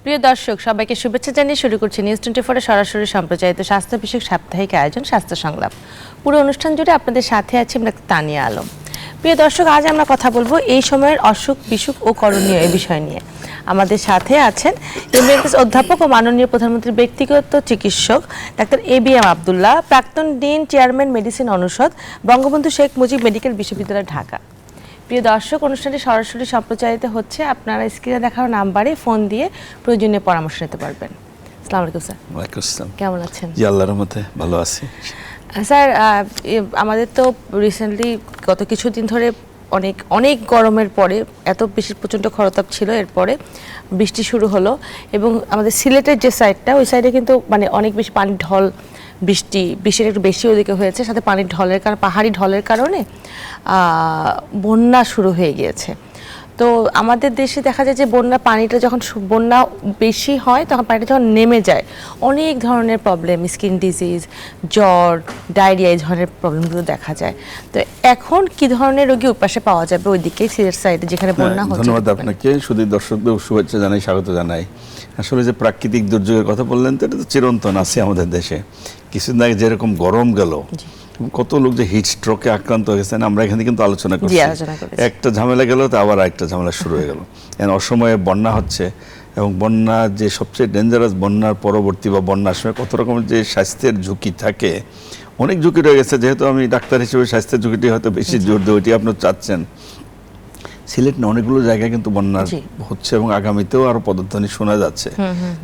প্রিয় দর্শক, সবাইকে শুভেচ্ছা জানিয়ে শুরু করছি নিউজ 24 সরাসরি সম্প্রচারিত স্বাস্থ্য বিষয়ক সাপ্তাহিক আয়োজন স্বাস্থ্য সংলাপ। পুরো অনুষ্ঠান জুড়ে আপনাদের সাথে আছি আমরা তানিয়া আলম। প্রিয় দর্শক, আজ আমরা কথা বলবো এই সময়ের অসুখ বিসুখ ও করণীয় এই বিষয় নিয়ে। আমাদের সাথে আছেন এমবিবিএস অধ্যাপক ও মাননীয় প্রধানমন্ত্রীর ব্যক্তিগত চিকিৎসক ডাক্তার এবিএম আব্দুল্লাহ, প্রাক্তন ডিন, চেয়ারম্যান মেডিসিন অনুষদ, বঙ্গবন্ধু শেখ মুজিব মেডিকেল বিশ্ববিদ্যালয়, ঢাকা। প্রিয় দর্শক, অনুষ্ঠানটি সরাসরি সম্প্রচারিত হচ্ছে। আপনারা স্ক্রিনে দেখানো নাম্বারে ফোন দিয়ে প্রয়োজনীয় পরামর্শ নিতে পারবেন। আসসালামু আলাইকুম স্যার। ওয়ালাইকুম আসসালাম। কেমন আছেন? জি, আল্লাহর রহমতে ভালো আছি স্যার। আমাদের তো রিসেন্টলি গত কিছুদিন ধরে অনেক গরমের পরে এত বেশি প্রচণ্ড খরতাপ ছিল, এরপরে বৃষ্টি শুরু হলো এবং আমাদের সিলেটের যে সাইডটা, ওই সাইডে কিন্তু মানে অনেক বেশি পানির ঢল, বৃষ্টির একটু বেশি ওদিকে হয়েছে, সাথে পানির ঢলের কারণে, পাহাড়ি ঢলের কারণে বন্যা শুরু হয়ে গিয়েছে। তো আমাদের দেশে দেখা যায় যে পানিটা যখন বন্যা বেশি হয়, তখন পানিটা যখন নেমে যায়, অনেক ধরনের প্রবলেম, স্কিন ডিজিজ, জ্বর, ডায়রিয়া, এই ধরনের প্রবলেমগুলো দেখা যায়। তো এখন কি ধরনের রোগী উপাসে পাওয়া যাবে ওইদিকে সিলেট সাইডে যেখানে বন্যা হচ্ছে? ধন্যবাদ আপনাকে। শুধু দর্শকদের শুভেচ্ছা জানাই, স্বাগত জানাই। আসলে যে প্রাকৃতিক দুর্যোগের কথা বললেন, তো এটা তো চিরন্তন আছে আমাদের দেশে। কিছুদিন আগে যেরকম গরম গেল, কত লোক যে হিট স্ট্রোকে আক্রান্ত হয়ে গেছেন, আমরা এখানে কিন্তু আলোচনা করছি। একটা ঝামেলা গেল তো আবার একটা ঝামেলা শুরু হয়ে গেল। অসময়ে বন্যা হচ্ছে, এবং বন্যা যে সবচেয়ে ডেঞ্জারাস, বন্যার পরবর্তী বা বন্যার সময় কত রকমের যে স্বাস্থ্যের ঝুঁকি থাকে, অনেক ঝুঁকি রয়ে গেছে। যেহেতু আমি ডাক্তার হিসেবে স্বাস্থ্যের ঝুঁকিটি হয়তো বেশি জোর দেয়, ওইটি আপনার চাচ্ছেন। সিলেট না, অনেকগুলো জায়গায় কিন্তু বন্যা হচ্ছে এবং আগামীতেও আরো পদধ্বনি শোনা যাচ্ছে।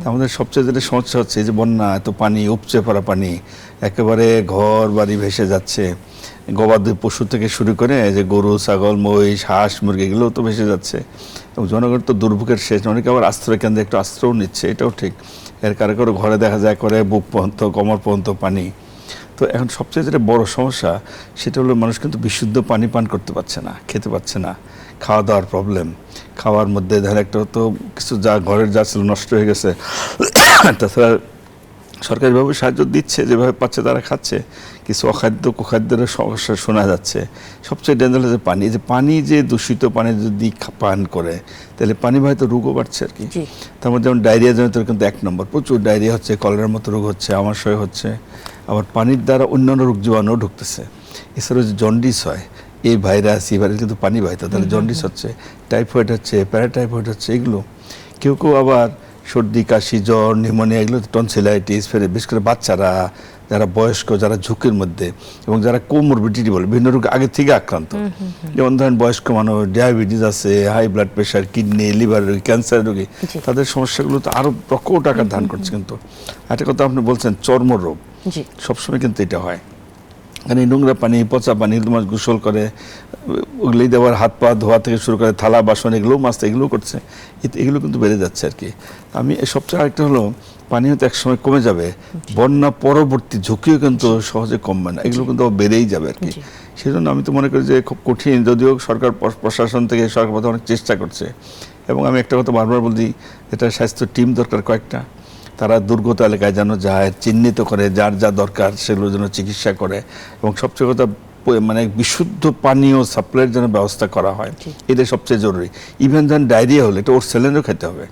আমাদের সবচেয়ে যেটা সমস্যা হচ্ছে যে বন্যা, এত পানি, উপচে পড়া পানি, একেবারে ঘর বাড়ি ভেসে যাচ্ছে। গবাদি পশু থেকে শুরু করে যে গরু, ছাগল, মহিষ, হাঁস, মুরগি, এগুলোও তো ভেসে যাচ্ছে। এবং জনগণ তো দুর্ভোগের শেষ। অনেকে আবার আশ্রয় কেন্দ্রে একটু আশ্রয়ও নিচ্ছে, এটাও ঠিক। এর কারো কারো ঘরে দেখা যায় করে বুক পর্যন্ত, কোমর পর্যন্ত পানি। তো এখন সবচেয়ে যেটা বড় সমস্যা, সেটা হলো মানুষ কিন্তু বিশুদ্ধ পানি পান করতে পারছে না, খেতে পারছে না। খাওয়া দাওয়ার প্রবলেম, খাওয়ার মধ্যে ধর একটা তো কিছু যা ঘরের যা ছিল নষ্ট হয়ে গেছে। তাছাড়া সরকারিভাবে সাহায্য দিচ্ছে, যেভাবে পাচ্ছে তারা খাচ্ছে, কিছু অখাদ্য কুখাদ্যের সমস্যা শোনা যাচ্ছে। সবচেয়ে ডেঞ্জারাস যে পানি, যে দূষিত পানি যদি পান করে, তাহলে পানিবাহিত রোগও বাড়ছে আর কি। তার মধ্যে যেমন ডায়রিয়া জনিত কিন্তু 1 নম্বর, প্রচুর ডায়রিয়া হচ্ছে, কলেরার মতো রোগ হচ্ছে, আমাশয় হচ্ছে। আবার পানির দ্বারা অন্যান্য রোগ জীবাণুও ঢুকতেছে। এছাড়াও যে জন্ডিস হয়, এই ভাইরাস কিন্তু পানি বাহিত, তাহলে জন্ডিস হচ্ছে, টাইফয়েড হচ্ছে, প্যারাটাইফয়েড হচ্ছে। এগুলো কেউ কেউ আবার সর্দি, কাশি, জ্বর, নিউমোনিয়া, এগুলো টনসিলাইটিস, ফেরে বিশেষ করে বাচ্চারা, যারা বয়স্ক, যারা ঝুঁকির মধ্যে, এবং যারা কোমরবিডিটি বলে বিভিন্ন রোগ আগে থেকে আক্রান্ত, যেমন ধরেন বয়স্ক মানুষ, ডায়াবেটিস আছে, high blood pressure, kidney, liver রোগী, ক্যান্সার রোগী, তাদের সমস্যাগুলো তো আরো প্রকট আকার ধারণ করছে। কিন্তু একটা কথা আপনি বলছেন, চর্মরোগ সবসময় কিন্তু এটা হয়। মানে নোংরা পানি, পচা পানি, মাছ গোসল করে, ওগুলোই দেওয়ার, হাত পা ধোয়া থেকে শুরু করে থালা বাসন, এগুলোও মাছটা এগুলো করছে, এগুলো কিন্তু বেড়ে যাচ্ছে আর কি। আমি সবচেয়ে আরেকটা হলো, পানি হয়তো একসময় কমে যাবে, বন্যা পরবর্তী ঝুঁকিও কিন্তু সহজে কমবে না, এগুলো কিন্তু বেড়েই যাবে আর কি। সেই জন্য আমি তো মনে করি যে খুব কঠিন, যদিও সরকার প্রশাসন থেকে সরকার পথে অনেক চেষ্টা করছে। এবং আমি একটা কথা বারবার বলি, এটা স্বাস্থ্য টিম দরকার কয়েকটা, তারা দুর্গত এলাকায় যেন যায়, চিহ্নিত করে, যার যা দরকার সেগুলো যেন চিকিৎসা করে, এবং সবচেয়ে কথা মানে বিশুদ্ধ পানীয় সাপ্লাইয়ের জন্য ব্যবস্থা করা হয়, এটা সবচেয়ে জরুরি। ইভেন যখন ডায়রিয়া হলে এটা ওর স্যালেন্ডও খেতে হবে,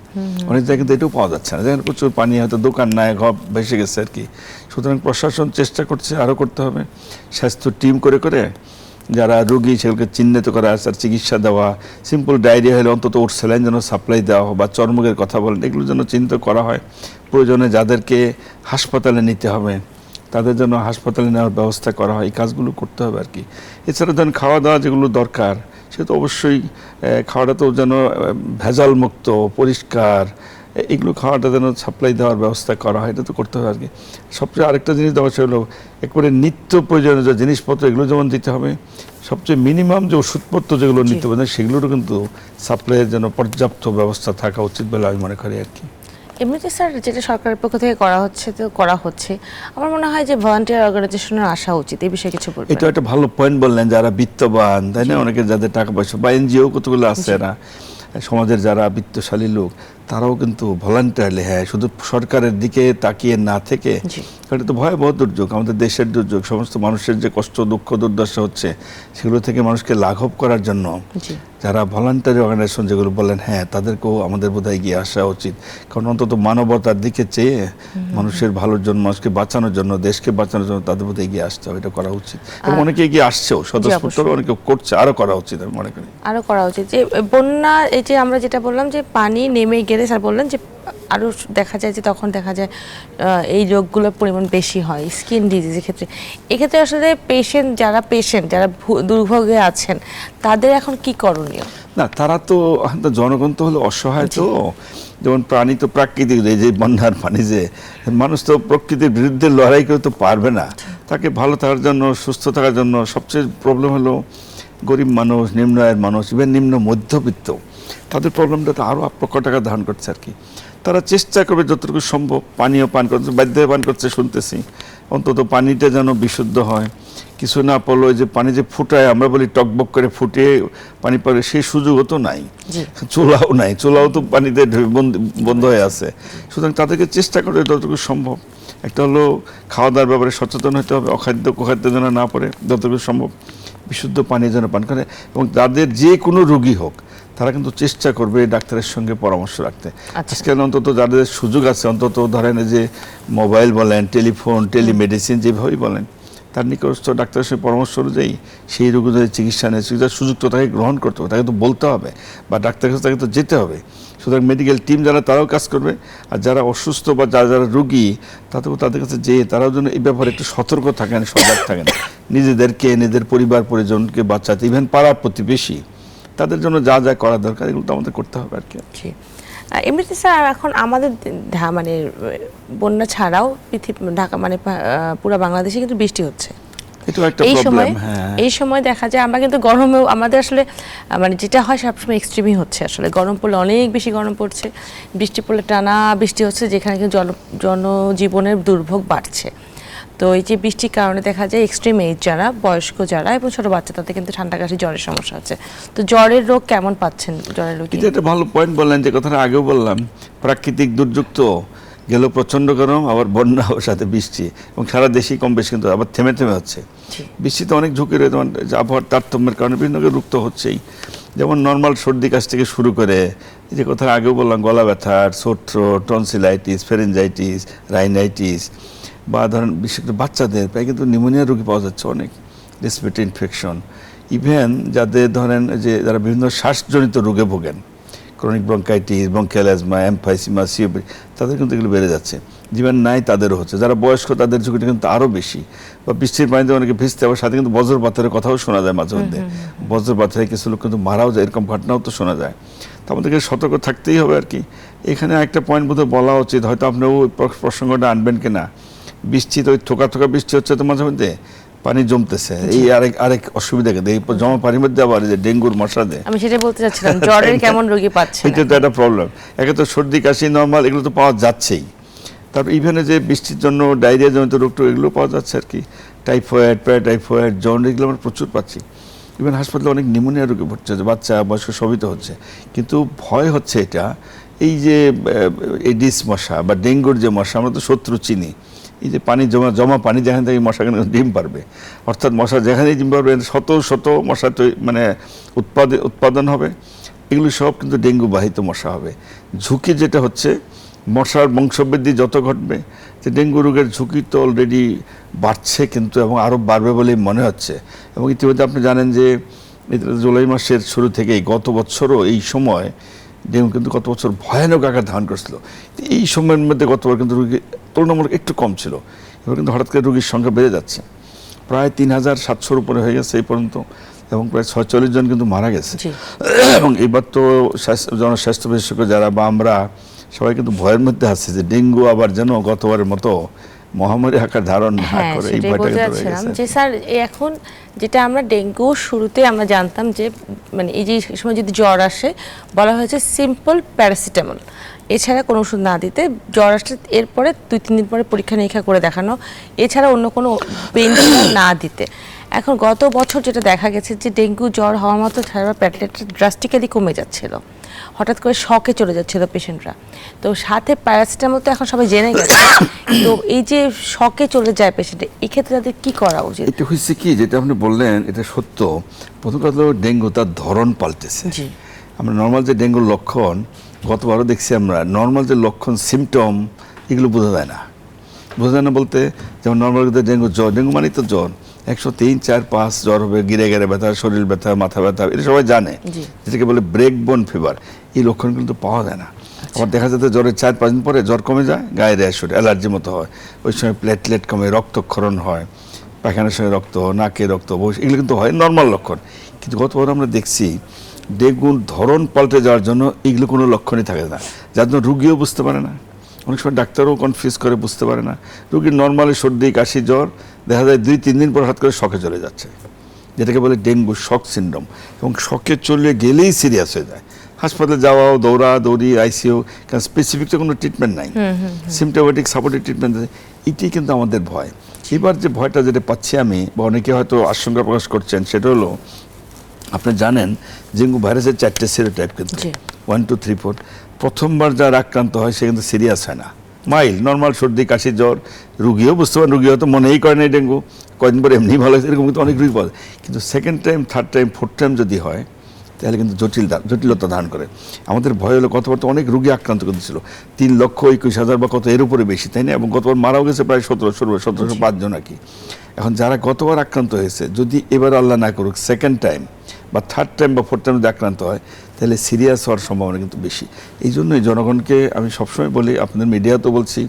অনেক জায়গায় কিন্তু এটাও পাওয়া যাচ্ছে না, যেখানে প্রচুর পানি, হয়তো দোকান নাই, ঘর ভেসে গেছে আর কি। সুতরাং প্রশাসন চেষ্টা করছে, আরও করতে হবে, স্বাস্থ্য টিম করে করে যারা রোগী সেগুলোকে চিহ্নিত করা, তার চিকিৎসা দেওয়া, সিম্পল ডায়রিয়া হলে অন্তত ওর স্যালাইন যেন সাপ্লাই দেওয়া হয়, বা চর্মরোগের কথা বলেন, এগুলো যেন চিন্তা করা হয়। প্রয়োজনে যাদেরকে হাসপাতালে নিতে হবে তাদের জন্য হাসপাতালে নেওয়ার ব্যবস্থা করা হয়, এই কাজগুলো করতে হবে আর কি। এছাড়া ধরেন খাওয়া দাওয়া যেগুলো দরকার, সে তো অবশ্যই খাওয়াটা তো যেন ভেজাল মুক্ত, পরিষ্কার, এগুলো খাওয়াটা যেন সাপ্লাই দেওয়ার ব্যবস্থা করা হয়, এটা তো করতে হবে আর কি। সবচেয়ে আরেকটা জিনিস দেওয়া হলো, একবারে নিত্য প্রয়োজনীয় যে জিনিসপত্র, এগুলো যেমন দিতে হবে। সবচেয়ে মিনিমাম যে ওষুধপত্র যেগুলো নিতে হবে, সেগুলোরও কিন্তু সাপ্লাইয়ের জন্য পর্যাপ্ত ব্যবস্থা থাকা উচিত বলে আমি মনে করি আর কি। এমনিতে স্যার, যেটা সরকারের পক্ষ থেকে করা হচ্ছে, আমার মনে হয় যে ভলান্টিয়ার অর্গানাইজেশনের আসা উচিত, এই বিষয়ে কিছু বলবেন? এটা একটা ভালো পয়েন্ট বললেন, যারা বিত্তবান, তাই না, অনেকে যাদের টাকা পয়সা, বা এনজিও কতগুলো আছে, এরা সমাজের যারা বিত্তশালী লোক, তারাও কিন্তু ভলান্টিয়ারলি, হ্যাঁ, শুধু সরকারের দিকে তাকিয়ে না থেকে, এটা তো ভয়াবহ দুর্যোগ, আমাদের দেশের দুর্যোগ, সমস্ত মানুষের যে কষ্ট দুঃখ দুর্দশা হচ্ছে সেগুলো থেকে মানুষকে লাঘব করার জন্য যারা ভলান্টারি অর্গানাইজেশন যেগুলো বলেন, হ্যাঁ, তাদেরকেও আমাদের বোধহয় এগিয়ে আসা উচিত। কারণ অন্তত মানবতার দিকে চেয়ে মানুষের ভালোর জন্য, মানুষকে বাঁচানোর জন্য, দেশকে বাঁচানোর জন্য তাদের বোধহয় এগিয়ে আসতে হবে, এটা করা উচিত। এবং অনেকে এগিয়ে আসছেও, স্বতঃস্ফূর্ত অনেকে করছে, আরো করা উচিত আমি মনে করি। আরো করা উচিত। যে বন্যা, এই যে আমরা যেটা বললাম যে পানি নেমে গেলে স্যার বললেন যে আরও দেখা যায় যে তখন দেখা যায় এই রোগগুলোর পরিমাণ বেশি হয় স্কিন ডিজিজের ক্ষেত্রে। এক্ষেত্রে আসলে যারা দুর্ভোগে আছেন তাদের এখন কি করণীয়? না, তারা তো জনগণ তো হলো অসহায়, তো যেমন প্রাণী তো প্রাকৃতিক, এই যে বন্যার পানি, যে মানুষ তো প্রকৃতির বিরুদ্ধে লড়াই করে তো পারবে না। তাকে ভালো থাকার জন্য, সুস্থ থাকার জন্য সবচেয়ে প্রবলেম হলো গরিব মানুষ, নিম্ন আয়ের মানুষ, ইভেন নিম্ন মধ্যবিত্ত, তাদের প্রবলেমটা তো আরও প্রকট আকার ধারণ করছে আর কি। তারা চেষ্টা করবে যতটুকু সম্ভব, পানীয় পান করছে, বাধ্য পান করছে শুনতেছি, অন্তত পানিটা যেন বিশুদ্ধ হয়। কিছু না পড়লো, যে পানি যে ফুটায়, আমরা বলি টকবক করে ফুটিয়ে পানি পড়ে, সেই সুযোগও তো নাই, চুলাও নাই, চুলাও তো পানিতে বন্ধ হয়ে আছে। সুতরাং তাদেরকে চেষ্টা করে যতটুকু সম্ভব, একটা হলো খাওয়া দাওয়ার ব্যাপারে সচেতন হতে হবে, অখাদ্য কুখাদ্য যেন না পড়ে, যতটুকু সম্ভব বিশুদ্ধ পানি যেন পান করে। এবং তাদের যে কোনো রোগী হোক, তারা কিন্তু চেষ্টা করবে ডাক্তারের সঙ্গে পরামর্শ রাখতে। আজকে অন্তত যাদের সুযোগ আছে, অন্তত ধরেন যে মোবাইল বলেন, টেলিফোন, টেলিমেডিসিন যেভাবেই বলেন, তার নিকটস্থ ডাক্তারের সঙ্গে পরামর্শ অনুযায়ী সেই রোগী যদি চিকিৎসা নেয়, চিকিৎসার সুযোগ তো তাকে গ্রহণ করতে হবে, তাকে তো বলতে হবে, বা ডাক্তারের কাছে তাকে তো যেতে হবে। সুতরাং মেডিকেল টিম যারা, তারাও কাজ করবে, আর যারা অসুস্থ বা যারা রোগী, তাদের কাছে যেয়ে তারাও যেন এই ব্যাপারে একটু সতর্ক থাকেন, সজাগ থাকেন, নিজেদেরকে, নিজেদের পরিবার পরিজনকে বাঁচাতে, ইভেন পাড়া প্রতিবেশী, তাদের জন্য যা যা করা দরকার এগুলো তো আমাদের করতে হবে আর কি। এমনিতে স্যার এখন আমাদের মানে বন্যা ছাড়াও ঢাকা মানে পুরো বাংলাদেশে কিন্তু বৃষ্টি হচ্ছে। এই সময় দেখা যায় আমরা কিন্তু গরমেও আমাদের আসলে মানে যেটা হয় সবসময় এক্সট্রিমই হচ্ছে, আসলে গরম পড়লে অনেক বেশি গরম পড়ছে, বৃষ্টি পড়লে টানা বৃষ্টি হচ্ছে, যেখানে কিন্তু জনজীবনের দুর্ভোগ বাড়ছে। তো এই যে বৃষ্টির কারণে দেখা যায় এক্সট্রিম এজ যারা, বয়স্ক যারা এবং ছোট বাচ্চা, তাদের কিন্তু ঠান্ডা কাশি জ্বরের সমস্যা আছে। তো জ্বরের রোগ কেমন পাচ্ছেন জ্বরের রোগী? এটা একটা ভালো পয়েন্ট বললেন, যে কথাটা আগেও বললাম, প্রাকৃতিক দুর্যোগ তো গেল, প্রচণ্ড গরম, আবার বন্যা, ওর সাথে বৃষ্টি, এবং সারা দেশেই কম বেশি কিন্তু আবার থেমে থেমে হচ্ছে। বৃষ্টিতে অনেক ঝুঁকি রয়েছে, আবহাওয়ার তারতম্যের কারণে বিভিন্ন রোগ তো হচ্ছেই, যেমন নর্মাল সর্দি কাশ থেকে শুরু করে, যে কথা আগেও বললাম, গলা ব্যথা, সোর থ্রোট, টনসিলাইটিস, ফেরেঞ্জাইটিস, রাইনাইটিস, বা ধরেন বিশেষ করে বাচ্চাদের প্রায় কিন্তু নিউমোনিয়া রোগী পাওয়া যাচ্ছে, অনেক রেসপিরেটরি ইনফেকশন, ইভেন যাদের ধরেন যে যারা বিভিন্ন শ্বাসজনিত রোগে ভোগেন, chronic bronchitis, bronchial asthma, emphysema, COPD, তাদের কিন্তু এগুলো বেড়ে যাচ্ছে। জীবন নাই তাদেরও হচ্ছে, যারা বয়স্ক তাদের ঝুঁকিটা কিন্তু আরও বেশি। বা বৃষ্টির পানিতে অনেকে ভিজতে, আবার সাথে কিন্তু বজ্রপাতের কথাও শোনা যায় মাঝে মধ্যে, বজ্রপাতে কিছু লোক কিন্তু মারাও যায়, এরকম ঘটনাও তো শোনা যায়। তো আমাদেরকে সতর্ক থাকতেই হবে আর কি। এখানে একটা পয়েন্ট বোধহয় বলা উচিত, হয়তো আপনি ওই প্রসঙ্গটা আনবেন কিনা, বৃষ্টি তো ওই থোকা থোকা বৃষ্টি হচ্ছে, তো মাঝে মধ্যে পানি জমতেছে, এই আরেক অসুবিধা, এই জমা পানির মধ্যে আবার যে ডেঙ্গুর মশা দেয়, আমি সেটা বলতে চাচ্ছিলাম, জ্বরের কেমন রোগী পাচ্ছে, এটা তো একটা প্রবলেম। একে তো সর্দি কাশি নর্মাল, এগুলো তো পাওয়া যাচ্ছেই, তারপর ইভেনে যে বৃষ্টির জন্য ডায়রিয়া জনিত রোগ এগুলো পাওয়া যাচ্ছে আর কি, টাইফয়েড, প্যারাটাইফয়েড, জন্ডিস, এগুলো আমরা প্রচুর পাচ্ছি। ইভেন হাসপাতালে অনেক নিউমোনিয়া রোগী ভর্তি হচ্ছে, বাচ্চা বয়স্ক সবই তো হচ্ছে। কিন্তু ভয় হচ্ছে এটা, এই যে এডিস মশা বা ডেঙ্গুর যে মশা, আমরা তো শত্রু চিনি, এই যে পানি জমা পানি যেখানে থেকে মশা ডিম পারবে, অর্থাৎ মশা যেখানেই ডিম পারবে শত শত মশা মানে উৎপাদন হবে, এগুলো সব কিন্তু ডেঙ্গু বাহিত মশা হবে। ঝুঁকি যেটা হচ্ছে, মশার বংশবৃদ্ধি যত ঘটবে, যে ডেঙ্গু রোগের ঝুঁকি তো অলরেডি বাড়ছে কিন্তু, এবং আরও বাড়বে বলেই মনে হচ্ছে। এবং ইতিমধ্যে আপনি জানেন যে জুলাই মাসের শুরু থেকেই গত বছরও এই সময় ডেঙ্গু কিন্তু গত বছর ভয়ানক আকার ধারণ করছিল। এই সময়ের মধ্যে গতবার কিন্তু রোগী তুলনামূলক একটু কম ছিল, এবার কিন্তু হঠাৎ করে রোগীর সংখ্যা বেড়ে যাচ্ছে, প্রায় 3700-র উপরে হয়ে গেছে এই পর্যন্ত, এবং প্রায় 46 জন কিন্তু মারা গেছে। এবং এবার তো জনস্বাস্থ্য বিশেষজ্ঞ যারা বা আমরা সবাই কিন্তু ভয়ের মধ্যে আছে, যে ডেঙ্গু আবার যেন গতবারের মতো মহামারী আকার ধারণ না করে, এই ভয়টা কিন্তু রয়ে গেছে। যে স্যার এখন যেটা আমরা ডেঙ্গু শুরুতে আমরা জানতাম যে মানে এই যে সময় যদি জ্বর আসে, বলা হয়েছে সিম্পল প্যারাসিটামল, এছাড়া কোনো ওষুধ না দিতে, জ্বর আসলে এরপরে 2-3 দিন পরে পরীক্ষা নিরীক্ষা করে দেখানো, এছাড়া অন্য কোনো পেইন কিলার না দিতে। এখন গত বছর যেটা দেখা গেছে যে ডেঙ্গু জ্বর হওয়ার মতো সারা প্লেটলেট ড্রাস্টিক্যালি কমে যাচ্ছিল, হঠাৎ করে শকে চলে যাচ্ছিল পেশেন্টরা। তো সাথে প্যারাসিটামল তো এখন সবাই জেনে গেছে, তো এই যে শকে চলে যায় পেশেন্ট, এই ক্ষেত্রে তাদের কি করা উচিত? এটা হচ্ছে কি, যেটা আপনি বললেন এটা সত্য। প্রথম কথা হলো ডেঙ্গু তার ধরন পাল্টেছে। জি, আমরা নর্মাল যে ডেঙ্গুর লক্ষণ, গতবারও দেখছি আমরা, নর্মাল যে লক্ষণ সিমটম এগুলো বোঝা যায় না। বোঝা যায় না বলতে, যেমন নর্মাল ডেঙ্গু জ্বর, ডেঙ্গু মানেই তো জ্বর, 103, 4, 5 জ্বর হবে, গিরে গিরে ব্যথা, শরীর ব্যথা, মাথা ব্যথা, এটা সবাই জানে, যেটাকে বলে ব্রেক বোন ফিভার। এই লক্ষণ কিন্তু পাওয়া যায় না। আবার দেখা যাচ্ছে জ্বরের 4-5 দিন পরে জ্বর কমে যায়, গায়ে র্যাশ ওঠে, অ্যালার্জি মতো হয়, ওই সময় প্লেটলেট কমে, রক্তক্ষরণ হয়, পায়খানার সঙ্গে রক্ত, নাকে রক্ত, এগুলো কিন্তু হয় নর্মাল লক্ষণ। কিন্তু গতবার আমরা দেখছি ডেঙ্গুর ধরন পাল্টে যাওয়ার জন্য এগুলো কোনো লক্ষণই থাকে না, যার জন্য রুগীও বুঝতে পারে না, অনেক সময় ডাক্তারও কনফিউজ করে, বুঝতে পারে না। রুগীর নর্মালি সর্দি কাশি জ্বর দেখা যায় 2-3 দিন পর হঠাৎ করে শকে চলে যাচ্ছে, যেটাকে বলে ডেঙ্গু শক সিনড্রোম। এবং শকে চলে গেলেই সিরিয়াস হয়ে যায়, হাসপাতালে যাওয়াও, দৌড়ি আইসিইউ, কারণ স্পেসিফিক তো কোনো ট্রিটমেন্ট নাই, সিমটোমেটিক সাপোর্টিভ ট্রিটমেন্ট। এটাই কিন্তু আমাদের ভয়। এবার যে ভয়টা যেটা পাচ্ছি আমি, বা অনেকে হয়তো আশঙ্কা প্রকাশ করছেন, সেটা হলো আপনি জানেন ডেঙ্গু ভাইরাসের 4টে সেরোটাইপ কিন্তু, 1, 2, 3, 4। প্রথমবার যার আক্রান্ত হয় সে কিন্তু সিরিয়াস হয় না, মাইল্ড নর্মাল সর্দি কাশি জ্বর, রুগীও বুঝতে পারেন, রুগী হয়তো মনেই করে না ডেঙ্গু, কয়েকদিন পরে এমনি ভালো হয়েছে, এরকম কিন্তু অনেক রুগী পাওয়া যায়। কিন্তু second time, third time, fourth time যদি হয় তাহলে কিন্তু জটিলতা ধারণ করে। আমাদের ভয় হলো গতবার তো অনেক রুগী আক্রান্ত করেছিল, 3,21,000 বা কত, এর উপরে বেশি, তাই না? এবং গতবার মারাও গেছে প্রায় 1705 জন আর কি। এখন যারা গতবার আক্রান্ত হয়েছে, যদি এবার আল্লাহ না করুক সেকেন্ড টাইম বা থার্ড টাইম বা ফোর্থ টাইম যদি আক্রান্ত হয়, তাহলে সিরিয়াস হওয়ার সম্ভাবনা কিন্তু বেশি। এই জন্যই জনগণকে আমি সবসময় বলি, আপনাদের মিডিয়াতেও বলছি,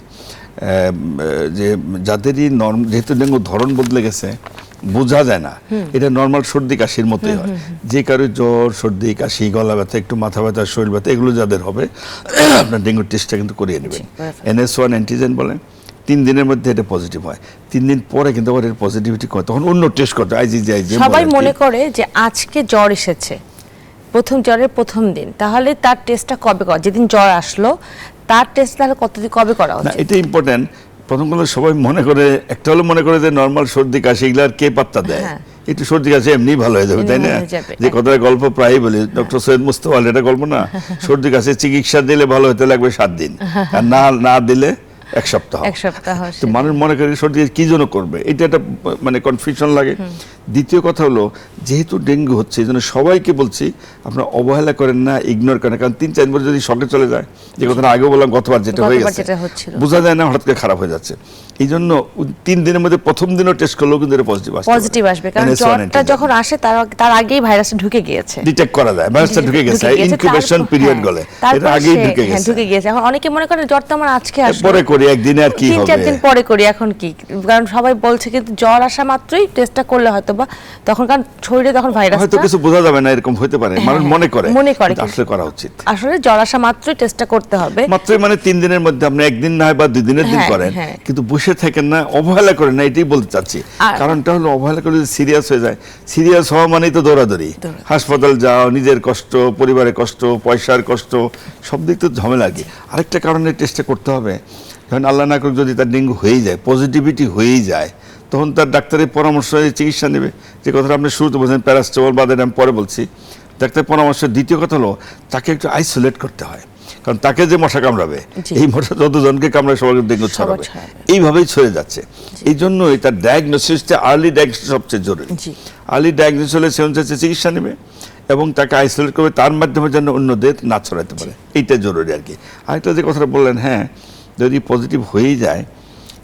যে যাদেরই যেহেতু ডেঙ্গু ধরন বদলে গেছে, বোঝা যায় না, এটা নর্মাল সর্দি কাশির মতোই হয়। যে কারো জ্বর, সর্দি কাশি, গলা ব্যথা, একটু মাথা ব্যথা, শরীর ব্যথা, এগুলো যাদের হবে, আপনার ডেঙ্গুর টেস্টটা কিন্তু করিয়ে নেবেন। NS1 অ্যান্টিজেন বলেন, 3 দিনের মধ্যে এটা পজিটিভ হয়, 3 দিন পরে কিন্তু আবার এর পজিটিভিটি কয়, তখন অন্য টেস্ট করতে IgG। সবাই মনে করে যে আজকে জ্বর এসেছে, প্রথম জ্বরের প্রথম দিন, তাহলে তার টেস্টটা কবে করা, যেদিন জ্বর আসলো তার টেস্ট তাহলে কতদিন কবে করা না, উচিত? এটা ইম্পর্টেন্ট। প্রথম কথা সবাই মনে করে, একটা হলো মনে করে যে নর্মাল সর্দি কাশি, এগুলো আর কে পাত্তা দেয়, একটু সর্দি কাশি এমনি ভালো হয়ে যাবে, তাই না? যে কথাটা গল্প প্রায়ই বলি, ডক্টর সৈয়দ মুস্তফা আলী, এটা গল্প না, সর্দি কাশি চিকিৎসা দিলে ভালো হতে লাগবে 7 দিন, আর না দিলে 1 সপ্তাহ। তো মানুষ মনে করে সর্দি কি জন্য করবে, এটা একটা মানে কনফিউশন লাগে। দ্বিতীয় কথা হলো, যেহেতু ডেঙ্গু হচ্ছে, এই জন্য সবাইকে বলছি আপনারা অবহেলা করেন না, ইগনোর করেন, কারণ 3-4 বার যদি শকে চলে যায়, যে কথাটা আগেও বললাম, গতবার যেটা হয়ে গেছে বোঝা যায় না, হঠাৎ করে খারাপ হয়ে যাচ্ছে। এই জন্য 3 দিনের মধ্যে প্রথম দিনও টেস্ট করলেও কিন্তু এটা পজিটিভ আসবে, কারণ জ্বরটা যখন আসে তার আগেই ভাইরাসটা ঢুকে গিয়েছে, ডিটেক্ট করা যায়, ভাইরাসটা ঢুকে গেছে, ইনকিউবেশন পিরিয়ড বলে, এটা আগেই ঢুকে গেছে। এখন অনেকে মনে করে জ্বর তো আমার আজকে আসবে, পরে করি, একদিনে আর কি হবে, 3-4 দিন পরে করি, এখন কি, কারণ সবাই বলছে কিন্তু জ্বর আসা মাত্রই টেস্টটা করলে হয়তো বা তখন, কারণ শরীরে তখন ভাইরাস হয়তো কিছু বোঝা যাবে না, এরকম হতে পারে, মানুষ মনে করে আসলে করা উচিত। আসলে জ্বর আসা মাত্রই টেস্টটা করতে হবে, মাত্রই মানে 3 দিনের মধ্যে, আপনি একদিন না হয় বা 2 দিনের দিন করেন, কিন্তু বসে থাকেন না, অবহেলা করেন না, এটাই বলতে চাচ্ছি। কারণটা হলো অবহেলা করলে সিরিয়াস হয়ে যায়, সিরিয়াস হওয়া মানেই তো দৌড়াদৌড়ি, হাসপাতাল যাও, নিজের কষ্ট, পরিবারের কষ্ট, পয়সার কষ্ট, সব দিক তো ঝামেলা আর কি। আরেকটা কারণে টেস্টটা করতে হবে, কারণ আল্লাহ না করুক যদি তার ডেঙ্গু হয়েই যায়, পজিটিভিটি হয়েই যায়, তখন তার ডাক্তারের পরামর্শ চিকিৎসা নেবে। যে কথাটা আপনি শুরুতে বলছেন প্যারাসিটামল বাদে, আমি পরে বলছি, ডাক্তারের পরামর্শ। দ্বিতীয় কথা হলো তাকে একটু আইসোলেট করতে হয়, কারণ তাকে যে মশা কামড়াবে, এই মশা যতজনকে কামড়ায় সবাই ডেঙ্গু ছড়াবে, এইভাবেই ছড়ে যাচ্ছে। এই জন্য এটা ডায়াগনোসিসটা, আর্লি ডায়াগনোসিস সবচেয়ে জরুরি। আর্লি ডায়াগনোসিস হলে সে অনুযায়ী চিকিৎসা নেবে এবং তাকে আইসোলেট করবে, তার মাধ্যমে যেন অন্যদের না ছড়াতে পারে, এইটা জরুরি আর কি। আরেকটা যে কথাটা বললেন, হ্যাঁ, যদি পজিটিভ হয়েই যায়,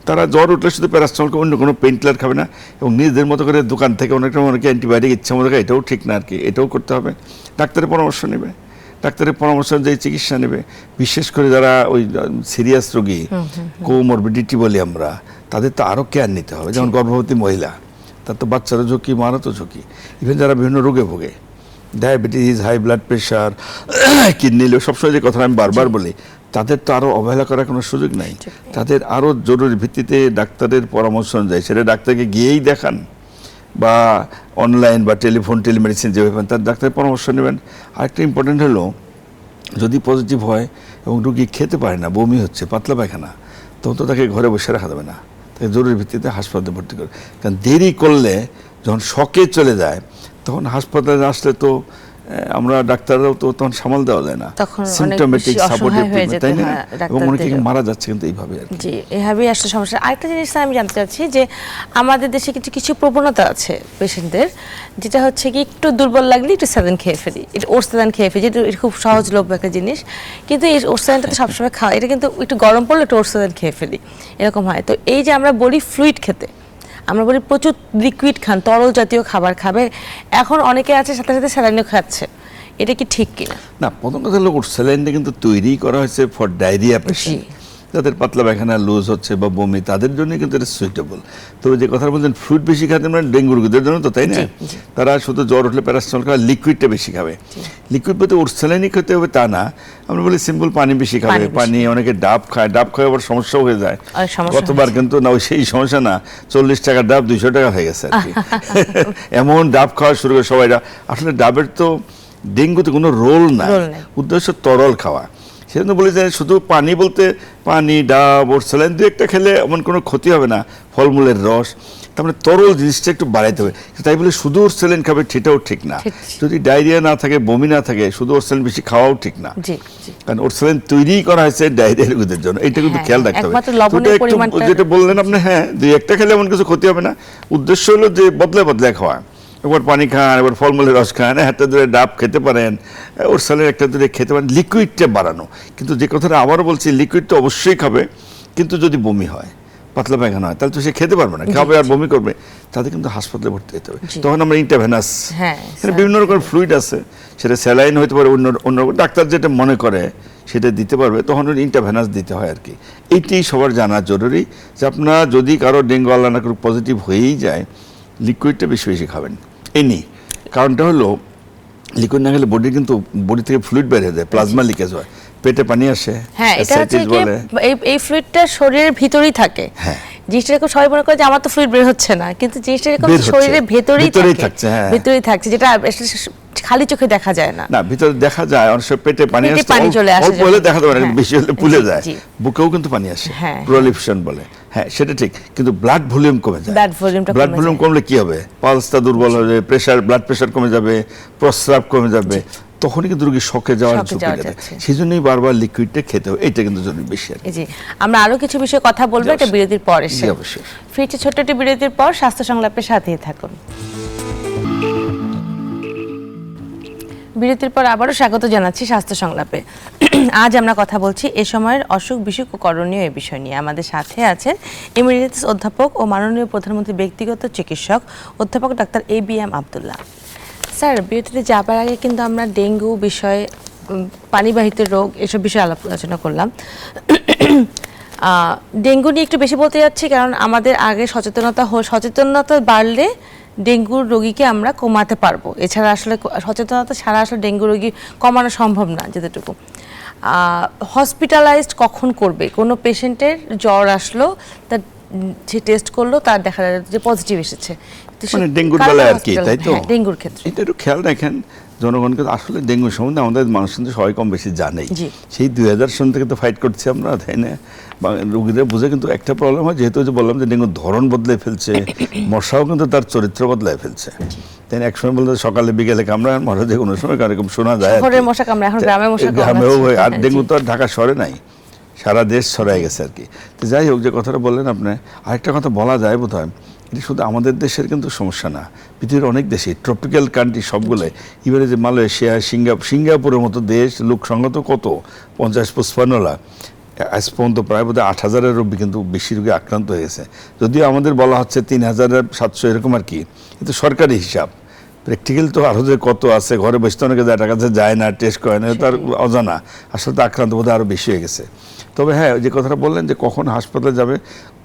তারা জ্বর উঠলে শুধু প্যারাসিটামল, অন্য কোনো পেইন কিলার খাবে না, এবং নিজেদের মতো করে দোকান থেকে অনেকটা অ্যান্টিবায়োটিক ইচ্ছা মতো খায়, এটাও ঠিক না আর কি, এটাও করতে হবে। ডাক্তারের পরামর্শ নেবে, ডাক্তারের পরামর্শ অনুযায়ী চিকিৎসা নেবে। বিশেষ করে যারা ওই সিরিয়াস রোগী, কোমরবিডিটি বলি আমরা, তাদের তো আরও কেয়ার নিতে হবে। যেমন গর্ভবতী মহিলা, তার তো বাচ্চারও ঝুঁকি, মারও তো ঝুঁকি। ইভেন যারা বিভিন্ন রোগে ভোগে, diabetes, high blood pressure, kidney, সবসময় যে কথা আমি বারবার বলি, তাদের তো আরও অবহেলা করার কোনো সুযোগ নাই। তাদের আরও জরুরি ভিত্তিতে ডাক্তারের পরামর্শ অনুযায়ী, সেটা ডাক্তারকে গিয়েই দেখান বা অনলাইন বা টেলিমেডিসিন যেভাবে পান, তার ডাক্তারের পরামর্শ নেবেন। আরেকটা ইম্পর্টেন্ট হলো, যদি পজিটিভ হয় এবং রুগী খেতে পারে না, বমি হচ্ছে, পাতলা পায়খানা, তখন তো তাকে ঘরে বসে রাখা যাবে না, তাকে জরুরি ভিত্তিতে হাসপাতালে ভর্তি করে। কারণ দেরি করলে যখন শকে চলে যায় তখন হাসপাতালে আসলে তো আমরা ডাক্তাররাও তো তখন সামাল দেওয়া যায় না, তখন অনেক সিম্পটোমেটিক বেশি সাপোর্টিভ অসহায় হয়ে যেতে তাই না, হয় এবং অনেকে ডাক্তারদেরও। মারা যাচ্ছে কিন্তু এইভাবে আর কি। জি, এভাবেই আসলে সমস্যা। আরেকটা জিনিস স্যার আমি জানতে চাচ্ছি যে আমাদের দেশে কিছু কিছু প্রবণতা আছে পেশেন্টদের, যেটা হচ্ছে কি একটু দুর্বল লাগলে একটু স্যালাইন খেয়ে ফেলি, একটু ওটস স্যালাইন খেয়ে ফেলি, যেটা খুব সহজলভ্য একটা জিনিস, কিন্তু এই ওটস স্যালাইনটা তো সবসময় খাওয়া, এটা কিন্তু একটু গরম পড়লে একটু ওটস স্যালাইন খেয়ে ফেলি, এরকম হয়। তো এই যে আমরা বলি ফ্লুইড খেতে, আমরা বলি প্রচুর লিকুইড খান, তরল জাতীয় খাবার খাবে, এখন অনেকে আছে সাথে সাথে স্যালাইনও খাচ্ছে, এটা কি ঠিক কিনা? না, প্রথম কথা হলো স্যালাইনটা কিন্তু তৈরি করা হয়েছে ফর ডায়রিয়া পেশেন্ট, যাদের পাতলা পায়খানা লুজ হচ্ছে বা বমি, তাদের জন্য কিন্তু এটা সুইটেবল। তবে যে কথা বলছেন ফ্রুট বেশি খাতে মানে ডেঙ্গু রোগীদের জন্য তো, তাই না? তারা শুধু জ্বর উঠলে প্যারাসিটামল খাবে, লিকুইডটা বেশি খাবে। লিকুইড বলতে ওরসালাইনই খেতে হবে তা না, আমরা বলি সিম্পল পানি বেশি খাবে, পানি, অনেকে ডাব খায়, ডাব খায় আবার সমস্যাও হয়ে যায়। গতবার কিন্তু না ওই সেই সমস্যা না, 40 টাকার ডাব 200 টাকা হয়ে গেছে আর কি। এমন ডাব খাওয়া শুরু করে সবাই। আসলে ডাবের তো ডেঙ্গুতে কোনো রোল না, উদ্দেশ্য তরল খাওয়া। সেজন্য বলি যে শুধু পানি বলতে পানি, ডাব, ওর স্যালাইন দু একটা খেলে এমন কোনো ক্ষতি হবে না, ফলমূলের রস, তার মানে তরল জিনিসটা একটু বাড়াইতে হবে। তাই বলে শুধু ওর স্যালাইন খাবে সেটাও ঠিক না। যদি ডায়রিয়া না থাকে, বমি না থাকে, শুধু ওর স্যালাইন বেশি খাওয়াও ঠিক না, কারণ ওর স্যালাইন তৈরি করা হয়েছে ডায়রিয়া রোগীদের জন্য, এটা কিন্তু খেয়াল রাখতে হবে। যেটা বললেন আপনি, হ্যাঁ দুই একটা খেলে এমন কিছু ক্ষতি হবে না, উদ্দেশ্য হলো যে বদলে বদলে খাওয়া, একবার পানি খান, এবার ফলমূলের রস খান, একটা দূরে ডাব খেতে পারেন, ওর সালের একটা দূরে খেতে পারেন, লিকুইডটা বাড়ানো। কিন্তু যে কথাটা আবারও বলছি, লিকুইড তো অবশ্যই খাবে, কিন্তু যদি বমি হয়, পাতলা পায়খানা হয়, তাহলে তো সে খেতে পারবে না, খাবে আর বমি করবে, তাদের কিন্তু হাসপাতালে ভর্তি হতে হবে। তখন আমরা ইন্টারভেনাস, বিভিন্ন রকমের ফ্লুইড আছে, সেটা স্যালাইন হতে পারে, অন্য ডাক্তার যেটা মনে করে সেটা দিতে পারবে, তখন ইন্টারভেনাস দিতে হয় আর কি। এইটি সবার জানা জরুরি যে আপনার যদি কারো ডেঙ্গু আল্লাহ না করুক পজিটিভ হয়েই যায়, লিকুইডটা বেশি বেশি খাবেন। এনি কারণটা হলো লিকুইড না খেলে বডি কিন্তু বডি থেকে ফ্লুইড বের হয়ে যায়, প্লাজমা লিকেজ হয়, পেটে পানি আসে, হ্যাঁ এটা হচ্ছে এই ফ্লুইডটা শরীরের ভিতরেই থাকে। হ্যাঁ, জিনিসটা এরকম সবাই মনে করে যে আমার তো ফ্লুইড বের হচ্ছে না, কিন্তু জিনিসটা এরকম শরীরের ভেতরেই থাকছে, ভেতরেই থাকছে, যেটা খালি চোখে দেখা যায় না। না, ভিতরে দেখা যায়, অনেক সময় পেটে পানি আসে, অল্প হলে দেখা যায়, বেশি হলে ফুলে যায়, বুকেও কিন্তু পানি আসে, প্রলিফেশন বলে। হ্যাঁ সেটা ঠিক, কিন্তু ব্লাড ভলিউম কমে যায়। ব্লাড ভলিউম কমলে কি হবে? পালসটা দুর্বল হবে, প্রেসার, ব্লাড প্রেসার কমে যাবে, প্রস্রাব কমে যাবে, তখনই কিন্তু রোগী শকে যাওয়ার ঝুঁকি থাকে। সেই জন্যই বারবার লিকুইডটা খেতে হবে, এটা কিন্তু জরুরি বেশি। জি, আমরা আরো কিছু বিষয়ে কথা বলবো একটা বিরতির পর এসে। অবশ্যই ফিরছি ছোট্ট একটি বিরতির পর, স্বাস্থ্য সংলাপের সাথেই থাকুন। বিরতির পর আবারও স্বাগত জানাচ্ছি স্বাস্থ্য সংলাপে। আজ আমরা কথা বলছি এ সময়ের অসুখ বিসুখ ও করণীয় এই বিষয় নিয়ে। আমাদের সাথে আছেন এমিরিটাস অধ্যাপক ও মাননীয় প্রধানমন্ত্রীর ব্যক্তিগত চিকিৎসক অধ্যাপক ডাক্তার ABM আব্দুল্লাহ। স্যার, বিরতিতে যাবার আগে কিন্তু আমরা ডেঙ্গু বিষয়ে, পানিবাহিত রোগ, এসব বিষয়ে আলোচনা করলাম। ডেঙ্গু নিয়ে একটু বেশি বলতে যাচ্ছি, কারণ আমাদের আগে সচেতনতা বাড়লে ডেঙ্গুর রোগীকে আমরা কমাতে পারবো। এছাড়া আসলে সচেতনতা ছাড়া আসলে ডেঙ্গু রোগী কমানো সম্ভব না। যেতটুকু হসপিটালাইজড কখন করবে? কোনো পেশেন্টের জ্বর আসলো, তার যে টেস্ট করলো, তার দেখা যায় যে পজিটিভ এসেছে, মানে ডেঙ্গুর বেলায় আর কি, তাই তো? ডেঙ্গুর ক্ষেত্রে এটা একটু খেয়াল রাখেন, জনগণকে আসলে ডেঙ্গু সম্বন্ধে আমাদের মানুষ কিন্তু সবাই কম বেশি জানেই। সেই 2000 সন থেকে তো ফাইট করছি আমরা, তাই না? রোগীদের বুঝে কিন্তু একটা প্রবলেম হয়, যেহেতু যে বললাম যে ডেঙ্গুর ধরন বদলে ফেলছে, মশাও কিন্তু তার চরিত্র বদলায় ফেলছে, তাই না? একসময় বলতে সকালে বিকেলে কামড়ায়, মশা যে কোনো সময় এরকম শোনা যায়, গ্রামেও হয়। আর ডেঙ্গু তো আর ঢাকা শহরে নাই, সারা দেশ ছড়াই গেছে আর কি। তো যাই হোক, যে কথাটা বললেন আপনি, আরেকটা কথা বলা যায় বোধ হয়, এটি শুধু আমাদের দেশের কিন্তু সমস্যা না, পৃথিবীর অনেক দেশে, ট্রপিক্যাল কান্ট্রি সবগুলোই, ইভেন যে মালয়েশিয়া, সিঙ্গাপুরের মতো দেশ, লোক সংখ্যা তো কত, 50-55 লাখ, আজ পর্যন্ত প্রায় বোধহয় 8,000-এর কিন্তু বেশি রোগী আক্রান্ত হয়ে গেছে। যদিও আমাদের বলা হচ্ছে 3,700 এরকম আর কি, কিন্তু সরকারি হিসাব, প্র্যাকটিক্যাল তো আরও যে কত আছে, ঘরে বসতে অনেকে যায়, টাকা যায় না, টেস্ট করে না, তার অজানা, আসলে তো আক্রান্ত বোধহয় আরও বেশি হয়ে গেছে। তবে হ্যাঁ, যে কথাটা বললেন যে কখন হাসপাতালে যাবে,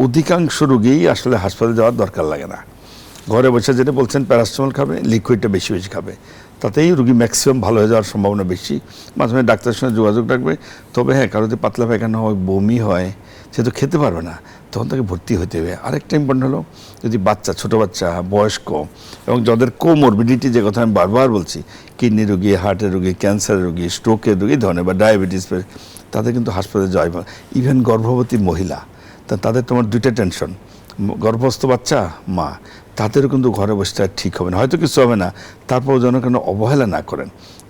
অধিকাংশ রোগীই আসলে হাসপাতালে যাওয়ার দরকার লাগে না, ঘরে বসে যেটা বলছেন প্যারাসিটামল খাবে, লিকুইডটা বেশি বেশি খাবে, তাতেই রোগী ম্যাক্সিমাম ভালো হয়ে যাওয়ার সম্ভাবনা বেশি। মাঝে মাঝে ডাক্তারের সঙ্গে যোগাযোগ রাখবে। তবে হ্যাঁ, কারো যদি পাতলা পায়খানা হয়, বমি হয়, সে তো খেতে পারবে না, তখন তাকে ভর্তি হতে হবে। আরেকটা ইম্পর্টেন্ট হলো, যদি বাচ্চা, ছোটো বাচ্চা, বয়স্ক এবং যাদের কোমরবিডিটি, যে কথা আমি বারবার বলছি, কিডনি রোগী, হার্টের রোগী, ক্যান্সারের রোগী, স্ট্রোকের রোগী ধরনের, বা ডায়াবেটিস, তাদের কিন্তু হাসপাতালে যাওয়া। ইভেন গর্ভবতী মহিলা, তাদের তোমার দুইটা টেনশন, গর্ভস্থ বাচ্চা, মা, তাদেরও কিন্তু ঘরে বসে আর ঠিক হবে না, হয়তো কিছু হবে না, তারপর যেন কেন অবহেলা না করেন।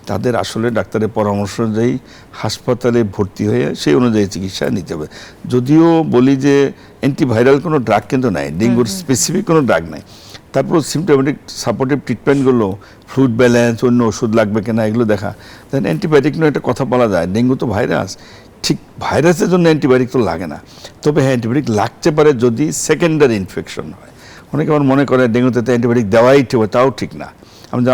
তাদের আসলে ডাক্তারের পরামর্শ অনুযায়ী হাসপাতালে ভর্তি হয়ে সেই অনুযায়ী চিকিৎসা নিতে হবে। যদিও বলি যে অ্যান্টিভাইরাল কোনো ড্রাগ কিন্তু নাই, ডেঙ্গুর স্পেসিফিক কোনো ড্রাগ নাই, তারপর সিমটোমেটিক সাপোর্টিভ ট্রিটমেন্টগুলো, ফ্লুইড ব্যালেন্স, অন্য ওষুধ লাগবে কিনা এগুলো দেখা। দেন অ্যান্টিবায়োটিক নিয়ে একটা কথা বলা যায়, ডেঙ্গু তো ভাইরাস, ঠিক ভাইরাসের জন্য অ্যান্টিবায়োটিক তো লাগে না, তবে হ্যাঁ অ্যান্টিবায়োটিক লাগতে পারে যদি সেকেন্ডারি ইনফেকশন হয়। অনেকে আমার মনে করে ডেঙ্গুতে তো অ্যান্টিবায়োটিক দেওয়াই ঠিক হবে, তাও ঠিক না।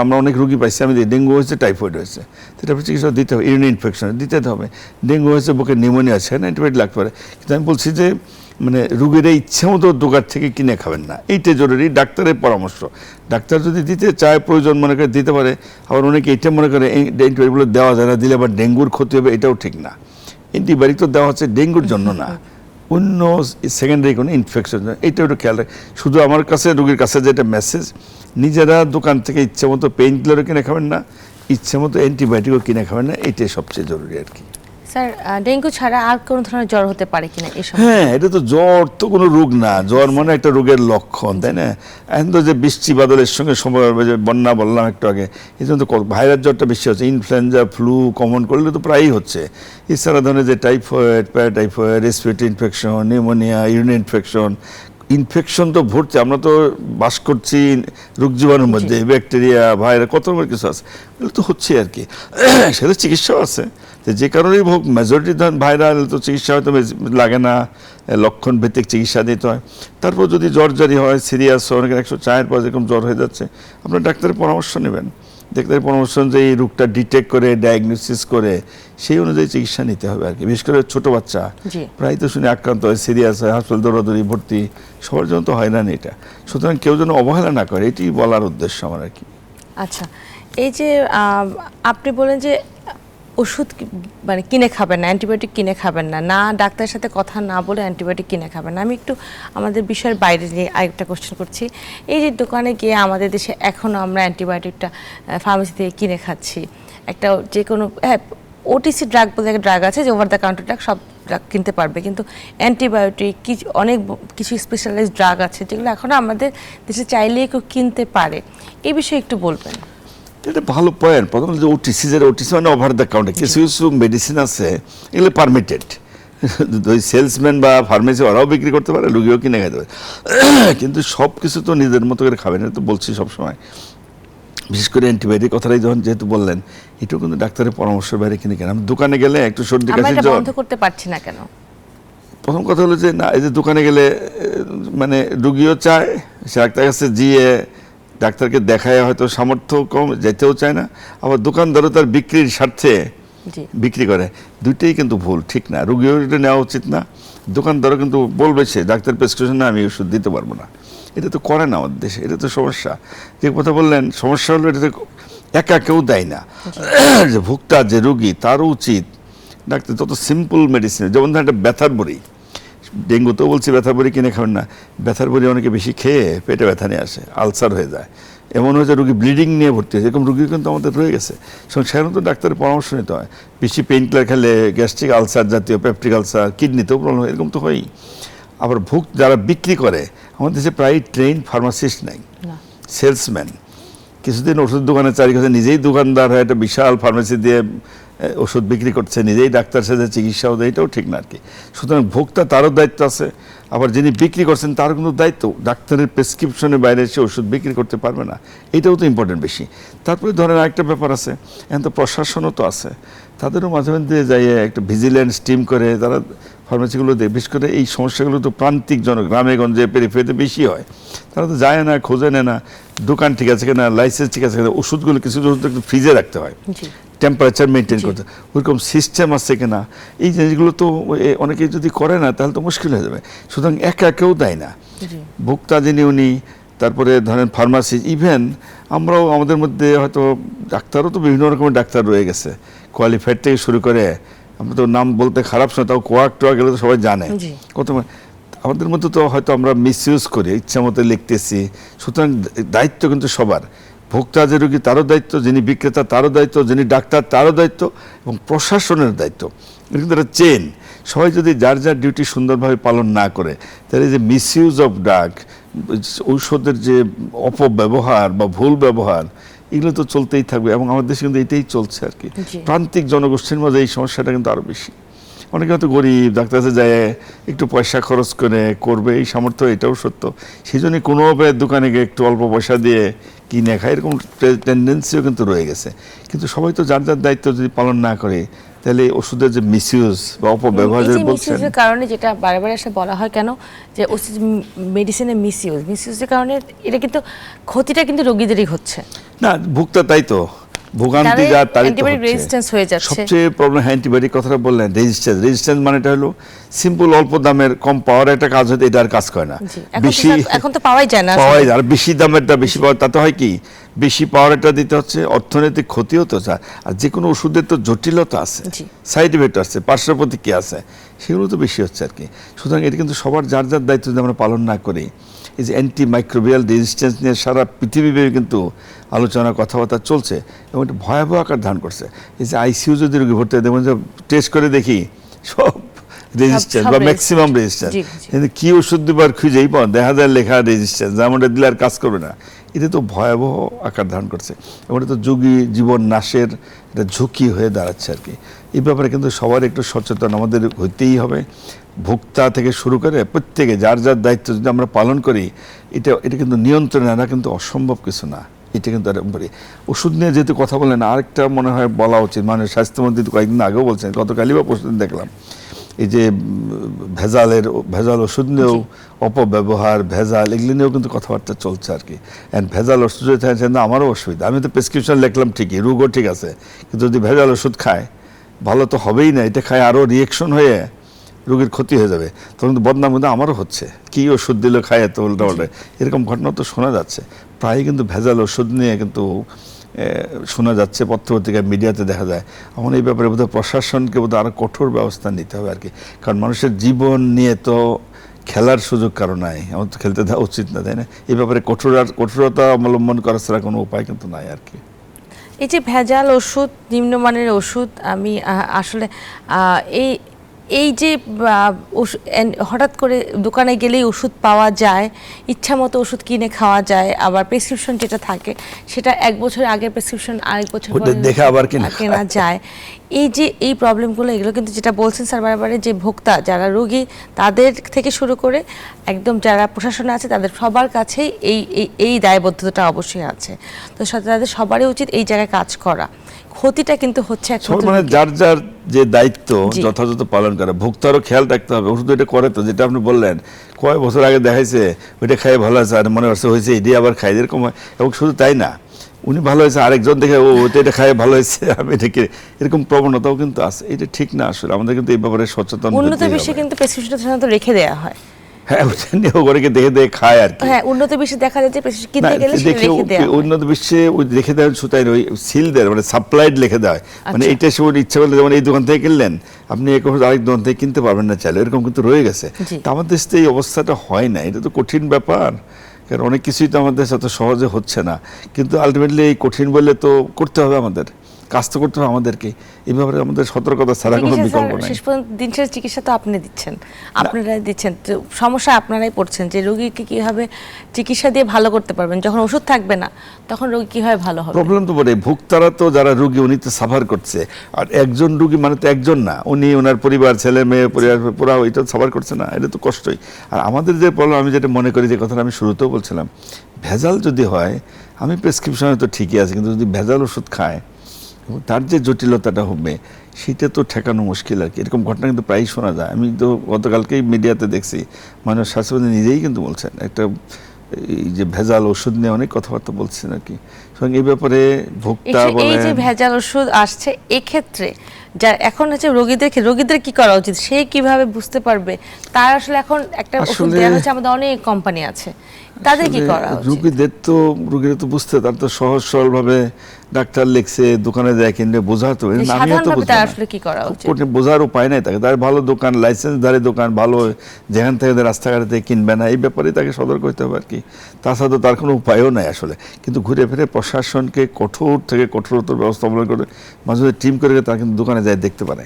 আমরা অনেক রুগী পাইছি, আমি ডেঙ্গু হয়েছে, টাইফয়েড হয়েছে, সেটা চিকিৎসা দিতে হবে, ইউরিন ইনফেকশন দিতে হবে, ডেঙ্গু হয়েছে, বুকে নিউমোনিয়া আছে, অ্যান্টিবায়োটিক লাগতে পারে। কিন্তু আমি বলছি যে মানে রুগীর ইচ্ছে মতো দোকান থেকে কিনে খাবেন না, এইটা জরুরি, ডাক্তারের পরামর্শ। ডাক্তার যদি দিতে চায়, প্রয়োজন মনে করে দিতে পারে। আবার অনেকে এটা মনে করে অ্যান্টিবায়োটিকগুলো দেওয়া যায় না, দিলে আবার ডেঙ্গুর ক্ষতি হবে, এটাও ঠিক না। অ্যান্টিবায়োটিক তো দেওয়া হচ্ছে ডেঙ্গুর জন্য না, অন্য সেকেন্ডারি কোনো ইনফেকশন, এইটা একটু খেয়াল রাখে। শুধু আমার কাছে, রুগীর কাছে যেটা মেসেজ, নিজেরা দোকান থেকে ইচ্ছে মতো পেইন কিলারও কিনে খাবেন না, ইচ্ছে মতো অ্যান্টিবায়োটিকও কিনে খাবেন না, এটাই সবচেয়ে জরুরি আর কি। স্যার, ডেঙ্গু ছাড়া আর কোনো ধরনের জ্বর হতে পারে কিনা এই সময়? হ্যাঁ, এটা তো জ্বর তো কোনো রোগ না, জ্বর মানে একটা রোগের লক্ষণ, তাই না? এখন তো যে বৃষ্টি বাদলের সঙ্গে সময় হবে, যে বন্যা বললাম একটু আগে, এই জন্য তো ভাইরাস জ্বরটা বেশি হচ্ছে। ইনফ্লুয়েঞ্জা, ফ্লু কমন করলে তো প্রায়ই হচ্ছে। এছাড়া ধরনের যে typhoid, paratyphoid, respiratory infection, pneumonia, urine infection, infection তো ভর্তি। আমরা তো বাস করছি রোগ জীবাণুর মধ্যে, ব্যাকটেরিয়া, ভাইরাস, কত রকমের কিছু আছে, এগুলো তো হচ্ছে আর কি। সেটা চিকিৎসাও আছে, যে কারণেই হোক, মেজরিটি ধরেন ভাইরাল তো চিকিৎসা হয়তো লাগে না, লক্ষণ ভিত্তিক চিকিৎসা দিতে হয়। তারপর যদি জ্বর জারি হয়, সিরিয়াস হয়, অনেকের 104 পর যেরকম জ্বর হয়ে যাচ্ছে, আপনার ডাক্তারের পরামর্শ নেবেন। ডাক্তারের পরামর্শ অনুযায়ী এই রোগটা ডিটেক্ট করে, ডায়াগনোসিস করে সেই অনুযায়ী চিকিৎসা নিতে হবে আর কি। বিশেষ করে ছোট বাচ্চা প্রায় তো শুনে আক্রান্ত হয়, সিরিয়াস হয়, হাসপাতাল দৌড়াদৌড়ি, ভর্তি, সবার জন্য তো হয়রানি এটা। সুতরাং কেউ যেন অবহেলা না করে, এটি বলার উদ্দেশ্য আমার আর কি। আচ্ছা, এই যে আপনি বলেন যে ওষুধ মানে কিনে খাবেন না, অ্যান্টিবায়োটিক কিনে খাবেন না, না ডাক্তারের সাথে কথা না বলে অ্যান্টিবায়োটিক কিনে খাবেন না। আমি একটু আমাদের বিষয়ের বাইরে নিয়ে আরেকটা কোশ্চেন করছি। এই যে দোকানে গিয়ে আমাদের দেশে এখনও আমরা অ্যান্টিবায়োটিকটা ফার্মেসি থেকে কিনে খাচ্ছি, একটা যে কোনো ওটিসি ড্রাগ বলে একটা ড্রাগ আছে, যে ওভার দ্য কাউন্টার ড্রাগ, সব ড্রাগ কিনতে পারবে, কিন্তু অ্যান্টিবায়োটিক অনেক কিছু স্পেশালাইজড ড্রাগ আছে যেগুলো এখনও আমাদের দেশে চাইলেই কেউ কিনতে পারে। এই বিষয়ে একটু বলবেন। এটা ভালো পয়েন্ট। প্রথমত যে ওটিসি, যে ওটিসি মানে ওভার দ্য কাউন্টার, কিছু কিছু মেডিসিন আছে এগুলো পারমিটেড, ওই সেলসম্যান বা ফার্মেসি ওরাও বিক্রি করতে পারে, রুগীও কিনে খেতে পারে, কিন্তু সব কিছু তো নিজের মতো করে খাবেন, এটা তো বলছি সবসময়। বিশেষ করে অ্যান্টিবায়োটিক কথাটাই যখন যেহেতু বললেন, এটাও কিন্তু ডাক্তারের পরামর্শের বাইরে কিনে কেন। আমি দোকানে গেলে একটু সর্দি কাশি জ্বর বন্ধ করতে পারছি না কেন? প্রথম কথা হলো যে না, এই যে দোকানে গেলে মানে রুগীও চায়, সে ডাক্তার কাছে গিয়ে ডাক্তারকে দেখায় হয়তো সামর্থ্য কম, যেতেও চায় না, আবার দোকানদারও তার বিক্রির স্বার্থে বিক্রি করে, দুইটাই কিন্তু ভুল, ঠিক না। রুগীও এটা নেওয়া উচিত না, দোকানদারও কিন্তু বলবে সে ডাক্তার প্রেসক্রিপশন না, আমি ওষুধ দিতে পারবো না। এটা তো করে না আমাদের দেশে, এটা তো সমস্যা। যে কথা বললেন, সমস্যা হলো এটাতে একা কেউ দেয় না, যে ভোক্তা, যে রুগী, তারও উচিত ডাক্তার যত সিম্পল মেডিসিন, যেমন ধরেন একটা ব্যথার বড়ি, ডেঙ্গুতেও বলছি ব্যথার বড়ি কিনে খাবেন না, ব্যথার বড়ি অনেকে বেশি খেয়ে পেটে ব্যথা নিয়ে আসে, আলসার হয়ে যায়, এমন হয়েছে রুগী ব্লিডিং নিয়ে ভর্তি হয়েছে, এরকম রুগী কিন্তু আমাদের রয়ে গেছে। সাধারণত ডাক্তারের পরামর্শ নিতে হয়। বেশি পেইন কিলার খেলে গ্যাস্ট্রিক আলসার জাতীয়, পেপটিক আলসার, কিডনিতেও প্রবলেম, এরকম তো হয়ই। আবার যারা বিক্রি করে, আমাদের দেশে প্রায় ট্রেন ফার্মাসিস্ট নেই, সেলসম্যান। কিছুদিন ওষুধ দোকানে চারি কাছে নিজেই দোকানদার হয়ে একটা বিশাল ফার্মেসি দিয়ে ওষুধ বিক্রি করছে, নিজেই ডাক্তার সাথে চিকিৎসাও দেয়, এটাও ঠিক না আর কি। সুতরাং ভোক্তা, তারও দায়িত্ব আছে, আবার যিনি বিক্রি করছেন তারও কিন্তু দায়িত্ব। ডাক্তারের প্রেসক্রিপশনের বাইরে এসে ওষুধ বিক্রি করতে পারবে না, এটাও তো ইম্পর্টেন্ট বেশি। তারপরে ধরেন আরেকটা ব্যাপার আছে, এখন তো প্রশাসনও তো আছে, তাদেরও মাঝে মধ্যে যাইয়ে একটা ভিজিল্যান্স টিম করে তারা ফার্মেসিগুলো দেয়। বিশেষ করে এই সমস্যাগুলো তো প্রান্তিক গ্রামে গঞ্জে পেরিফেরিতে বেশি হয়, তারা তো যায় না, খোঁজে নেয় না দোকান ঠিক আছে কিনা, লাইসেন্স ঠিক আছে কিনা, ওষুধগুলো কিছু ওষুধ একটু ফ্রিজে রাখতে হয়, টেম্পারেচার মেনটেন করতে, ওইরকম সিস্টেম আছে কিনা, এই জিনিসগুলো তো অনেকেই যদি করে না তাহলে তো মুশকিল হয়ে যাবে। সুতরাং একা কেউ দেয় না, ভোক্তা যিনি উনি, তারপরে ধরেন ফার্মাসি, ইভেন আমরাও আমাদের মধ্যে হয়তো ডাক্তারও তো বিভিন্ন রকমের ডাক্তার রয়ে গেছে, কোয়ালিফাইড থেকে শুরু করে, আমরা তো নাম বলতে খারাপ শোনা, তাও কোয়াক টোয়াক গেলে তো সবাই জানে কত। আমাদের মধ্যে তো হয়তো আমরা মিসইউজ করি, ইচ্ছা মতো লিখতেছি। সুতরাং দায়িত্ব কিন্তু সবার, ভোক্তা যে রোগী তারও দায়িত্ব, যিনি বিক্রেতা তারও দায়িত্ব, যিনি ডাক্তার তারও দায়িত্ব, এবং প্রশাসনের দায়িত্ব। এটা কিন্তু একটা চেন। সবাই যদি যার যার ডিউটি সুন্দরভাবে পালন না করে, তাহলে যে মিসইউজ অফ ড্রাগ, ঔষধের যে অপব্যবহার বা ভুল ব্যবহার, এগুলো তো চলতেই থাকবে এবং আমাদের দেশে কিন্তু এটাই চলছে আর কি। প্রান্তিক জনগোষ্ঠীর মধ্যে এই সমস্যাটা কিন্তু আরো বেশি। অনেকে হয়তো গরিব, ডাক্তার কাছে যায় একটু পয়সা খরচ করে করবে, এই সামর্থ্য, এটাও সত্য। সেই জন্যই কোনো দোকানে গিয়ে একটু অল্প পয়সা দিয়ে কিনে খায়, এরকম টেন্ডেন্সিও কিন্তু রয়ে গেছে। কিন্তু সবাই তো যার যার দায়িত্ব যদি পালন না করে, তাহলে ওষুধের যে মিসইউজ বা অপব্যবহার যে বলছেন, মিসইউজের কারণে যেটা বারবার এসে বলা হয় কেন যে ওষুধ মেডিসিনের মিসইউজের কারণে এটা কিন্তু ক্ষতিটা কিন্তু রোগীদেরই হচ্ছে না, ভুক্তা তাই তো, ভোগান্তি যা তারই তো অ্যান্টিবায়োটিক রেজিস্ট্যান্স হয়ে যাচ্ছে। সবচেয়ে প্রবলেম অ্যান্টিবায়োটিক কথাটা বললেন, রেজিস্ট্যান্স মানেটা হলো সিম্পল, অল্প দামের কম পাওয়ার একটা কাজ হতে এটা আর কাজ করে না। বেশি এখন তো পাওয়াই যায় না, পাওয়াই যায়, আর বেশি দামেরটা বেশি পাওয়ার, তাতে হয় কি বেশি পাওয়ারটা দিতে হচ্ছে, অর্থনৈতিক ক্ষতিও তো চায়। আর যে কোনো ওষুধের তো জটিলতা আছে, সাইড ইফেক্ট আছে, পার্শ্ব প্রতিক্রিয়া আছে, সেগুলো তো বেশি হচ্ছে আর কি। সুতরাং এটা কিন্তু সবার যার যার দায়িত্ব যদি আমরা পালন না করি, এই যে অ্যান্টি মাইক্রোবিয়াল রেজিস্ট্যান্স নিয়ে সারা পৃথিবীব্যাপী কিন্তু আলোচনা কথাবার্তা চলছে এবং এটা ভয়াবহ আকার ধারণ করছে। এই যে আইসিইউ যদি রোগী ভর্তি হয়, দেখবেন যে টেস্ট করে দেখি সব রেজিস্ট্যান্স বা ম্যাক্সিমাম রেজিস্ট্যান্স, কিন্তু কি ওষুধ দিবার খুঁজেই পাওয়া দেখা যায় লেখা রেজিস্ট্যান্স, যেমনটা দিলে আর কাজ করবে না। এটা তো ভয়াবহ আকার ধারণ করছে এবং এটা তো জীবন নাশের একটা ঝুঁকি হয়ে দাঁড়াচ্ছে আর কি। এই ব্যাপারে কিন্তু সবার একটু সচেতন আমাদের হইতেই হবে, ভোক্তা থেকে শুরু করে প্রত্যেকে যার যার দায়িত্ব যদি আমরা পালন করি, এটা কিন্তু নিয়ন্ত্রণে আনা কিন্তু অসম্ভব কিছু না। এটা কিন্তু ওষুধ নিয়ে যেহেতু কথা বলেন, আরেকটা মনে হয় বলা উচিত, মানে স্বাস্থ্যমন্ত্রী তো কয়েকদিন আগেও বলছেন, গতকালই বা পরশুদিন দেখলাম, এই যে ভেজাল ওষুধ নিয়েও অপব্যবহার, ভেজাল, এগুলি নিয়েও কিন্তু কথাবার্তা চলছে আর কি। অ্যান্ড ভেজাল ওষুধ যদি থাকে আমারও অসুবিধা, আমি তো প্রেসক্রিপশন লিখলাম ঠিকই, রোগও ঠিক আছে, কিন্তু যদি ভেজাল ওষুধ খায় ভালো তো হবেই না, এটা খায় আরও রিয়েকশন হয়ে রোগীর ক্ষতি হয়ে যাবে, তখন কিন্তু বদনাম কিন্তু আমারও হচ্ছে, কি ওষুধ দিল খায় এত উল্টা উল্টে, এরকম ঘটনা তো শোনা যাচ্ছে প্রায়। কিন্তু ভেজাল ওষুধ নিয়ে কিন্তু শোনা যাচ্ছে, পত্রপত্রিকায় মিডিয়াতে দেখা যায়। এখন এই ব্যাপারে বোধহয় প্রশাসনকে বোধহয় আরও কঠোর ব্যবস্থা নিতে হবে আর কি, কারণ মানুষের জীবন নিয়ে তো খেলার সুযোগ কারো নাই, আমার তো খেলতে দেওয়া উচিত না, তাই না? এই ব্যাপারে কঠোরতা অবলম্বন করা ছাড়া কোনো উপায় কিন্তু নাই আর কি। এই যে ভেজাল ওষুধ, নিম্নমানের ওষুধ, আমি আসলে এই যে হঠাৎ করে দোকানে গেলেই ওষুধ পাওয়া যায়, ইচ্ছা মতো ওষুধ কিনে খাওয়া যায়, আবার প্রেসক্রিপশন যেটা থাকে সেটা 1 বছর আগের প্রেসক্রিপশন আরেক বছর দেখে আবার কেনা যায়। এই যে এই প্রবলেমগুলো, এগুলো কিন্তু যেটা বলছেন স্যার বারবারে, যে ভোক্তা যারা রোগী তাদের থেকে শুরু করে একদম যারা প্রশাসনে আছে তাদের সবার কাছেই এই দায়বদ্ধতাটা অবশ্যই আছে। তো তাদের সবারই উচিত এই জায়গায় কাজ করা। ক্ষতিটা কিন্তু হচ্ছে মানে যার যার যে দায়িত্ব যথাযথ পালন করা, ভোক্তারও খেয়াল রাখতে হবে। ওষুধ এটা করে তো, যেটা আপনি বললেন কয়েক বছর আগে দেখাইছে ওইটা খাই ভালো আছে, আর মনে হচ্ছে এটি আবার খাই, এরকম হয়। এবং শুধু তাই না, উনি ভালো হয়েছে, আরেকজন দেখে ওইটা এটা খাই ভালো হয়েছে, আমি এটাকে, এরকম প্রবণতাও কিন্তু আছে। এটা ঠিক না আসলে, আমাদের কিন্তু এই ব্যাপারে সচেতন। উন্নত বিশ্বে কিন্তু প্রেসক্রিপশনটা সাধারণত রেখে দেওয়া হয়, হ্যাঁ, ওটা নিয়ে ওগুলোকে দেখে দেখে খায় আর কি। হ্যাঁ, উন্নত বিশ্বে দেখা যায় যে প্রেসক্রিপশন কিনতে গেলে সেটা রেখে দেওয়া হয়। উন্নত বিশ্বে ওই রেখে দেওয়ার সুতায় ওই সিল দেয়, মানে সাপ্লাইড লিখে দেয়, মানে এটা সে ইচ্ছা করলে, যেমন এই দোকান থেকে কিনলেন আপনি এক ওষুধ আরেক দোকান থেকে কিনতে পারবেন না চাইলে, এরকম কিন্তু রয়ে গেছে। তো আমাদের দেশে এই অবস্থাটা হয় না, এটা তো কঠিন ব্যাপার, কারণ অনেক কিছুই তো আমাদের সাথে সহজে হচ্ছে না। কিন্তু আলটিমেটলি এই কঠিন বলে তো করতে হবে, আমাদের কাজ তো করতে হবে আমাদেরকে। এই ব্যাপারে আমাদের সতর্কতা ছাড়া কোনো বিকল্প নেই। শেষ পর্যন্ত দিন শেষে চিকিৎসা তো আপনি দিচ্ছেন, আপনারাই দিচ্ছেন, তো সমস্যা আপনারাই পড়ছেন যে রোগীকে কিভাবে চিকিৎসা দিয়ে ভালো করতে পারবেন। যখন ওষুধ থাকবে না তখন রোগী কিভাবে ভালো হবে? প্রবলেম তো বটে, ভোক্তারা তো যারা রোগী উনি তো সাফার করছে, আর একজন রোগী মানে তো একজন না, উনি ওনার পরিবার, ছেলে মেয়ে, পরিবার পুরা এটা সাফার করছে না, এটা তো কষ্টই। আর আমাদের যে প্রবলেম, আমি যেটা মনে করি, যে কথাটা আমি শুরুতেও বলছিলাম, ভেজাল যদি হয়, আমি প্রেসক্রিপশনে তো ঠিকই আছে, কিন্তু যদি ভেজাল ওষুধ খায় তার যে জটিলতাটা হবে সেটা তো ঠেকানো মুশকিল আর কি। এরকম ঘটনা কিন্তু প্রায়ই শোনা যায়। আমি তো গতকালকেই মিডিয়াতে দেখছি, মাননীয় স্বাস্থ্যমন্ত্রী নিজেই কিন্তু বলছেন, একটা এই যে ভেজাল ওষুধ নিয়ে অনেক কথাবার্তা বলছেন আর কি। সুতরাং এই ব্যাপারে ভোক্তা বলেন, এই যে ভেজাল ওষুধ আসছে, এক্ষেত্রে যা এখন হচ্ছে রোগীদের কি করা উচিত, সে কিভাবে বুঝতে পারবে? তার আসলে এখন একটা ওষুধ দেওয়া হচ্ছে, আমাদের অনেক কোম্পানি আছে, তাদের কি করা উচিত? রোগীরা তো বুঝতে, তার তো সহজ সরল ভাবে ডাক্তার লিখছে, দোকানে যায় কিনলে বোঝাতো, আসলে কি করা উচিত, বোঝার উপায় নাই তাকে। তার ভালো দোকান, লাইসেন্সধারী দোকান, ভালো যেখান থেকে রাস্তাঘাট থেকে কিনবে না, এই ব্যাপারে তাকে সতর্ক হতে হবে আর কি। তাছাড়া তো তার কোনো উপায়ও নাই আসলে। কিন্তু ঘুরে ফিরে প্রশাসনকে কঠোর থেকে কঠোরতর ব্যবস্থা অবলম্বন করে মাঝে মাঝে টিম করে তারা কিন্তু দোকানে যায় দেখতে পারে,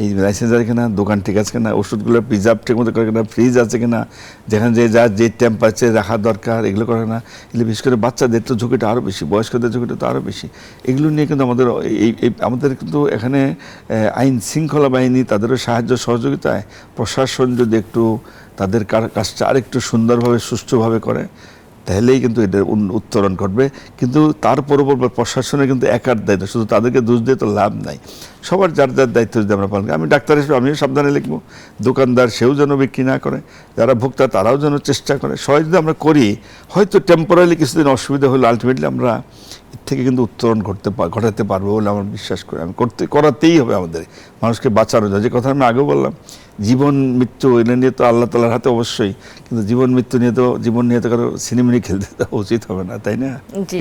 এই লাইসেন্স আছে কিনা, দোকান ঠিক আছে কিনা, ওষুধগুলো প্রিজার্ভ ঠিক মতো করে কিনা, ফ্রিজ আছে কিনা, যেখানে যে টেম্পারেচার রাখা দরকার এগুলো করে না। এগুলো বিশেষ করে বাচ্চাদের তো ঝুঁকিটা আরও বেশি, বয়স্কদের ঝুঁকিটা তো আরও বেশি। এগুলো নিয়ে কিন্তু আমাদের কিন্তু এখানে আইন শৃঙ্খলা বাহিনী তাদেরও সাহায্য সহযোগিতায় প্রশাসন যদি একটু তাদের কাজটা আরেকটু সুন্দরভাবে সুষ্ঠুভাবে করে, তাহলেই কিন্তু এটার উত্তরণ ঘটবে। কিন্তু তার পরপর প্রশাসনের কিন্তু একার দায়িত্ব, শুধু তাদেরকে দোষ দিয়ে তো লাভ নাই। সবার যার যার দায়িত্ব যদি আমরা পালন করি, আমি ডাক্তার হিসেবে আমিও সাবধানে লিখবো, দোকানদার সেও যেন বিক্রি না করে, যারা ভোক্তা তারাও যেন চেষ্টা করে। সবাই যদি আমরা করি, হয়তো টেম্পোরারি কিছুদিন অসুবিধা হলে আলটিমেটলি আমরা এর থেকে কিন্তু উত্তরণ ঘটাতে পারবো বলে আমার বিশ্বাস করি। আমি করাতেই হবে আমাদের, মানুষকে বাঁচানো যায়। যে কথা আমি আগেও বললাম, জীবন মৃত্যু এটা নিয়ে তো আল্লাহ তাআলার হাতে অবশ্যই, কিন্তু জীবন মৃত্যু নিয়ে তো কারো সিনেমিনি খেলতে দেওয়া উচিত হবে না, তাই না?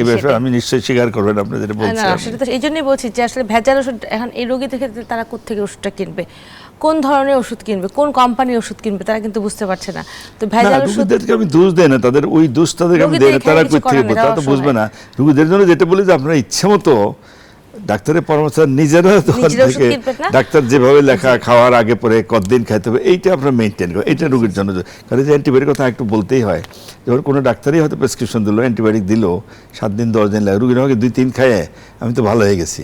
এই ব্যাপারে আমি নিশ্চয়ই স্বীকার করবেন আপনি যেটা বলছেন। সেটা তো এই জন্যই বলছি যে আসলে ভেজাল ওষুধ এখন এই রোগীদের ক্ষেত্রে তারা কোত্থেকে ওষুধটা কিনবে, কোন ধরনের ওষুধ কিনবে, কোন কোম্পানির ওষুধ কিনবে, তারা কিন্তু বুঝতে পারছে না। তো ভেজাল ওষুধকে আমি দোষ দেই না, তাদের ওই দোষ তাদেরকে আমি দেই না, তারা কই থেকে তারা তো বুঝবে না। রোগীদের জন্য যেটা বলি যে আপনারা ইচ্ছে মতো ডাক্তারের পরামর্শ নিজেরা ডাক্তার যেভাবে লেখা খাওয়ার আগে পরে কতদিন খাইতে হবে এইটা আপনারা মেনটেন করেন, এটা রোগীর জন্য। কারণ যে অ্যান্টিবায়োটিক কথা একটু বলতেই হয়, যখন কোনো ডাক্তারই হয়তো প্রেসক্রিপশন দিল, অ্যান্টিবায়োটিক দিল 7 দিন 10 দিন লাগে, রোগীর আমাকে 2-3 খাইয়ে আমি তো ভালো হয়ে গেছি,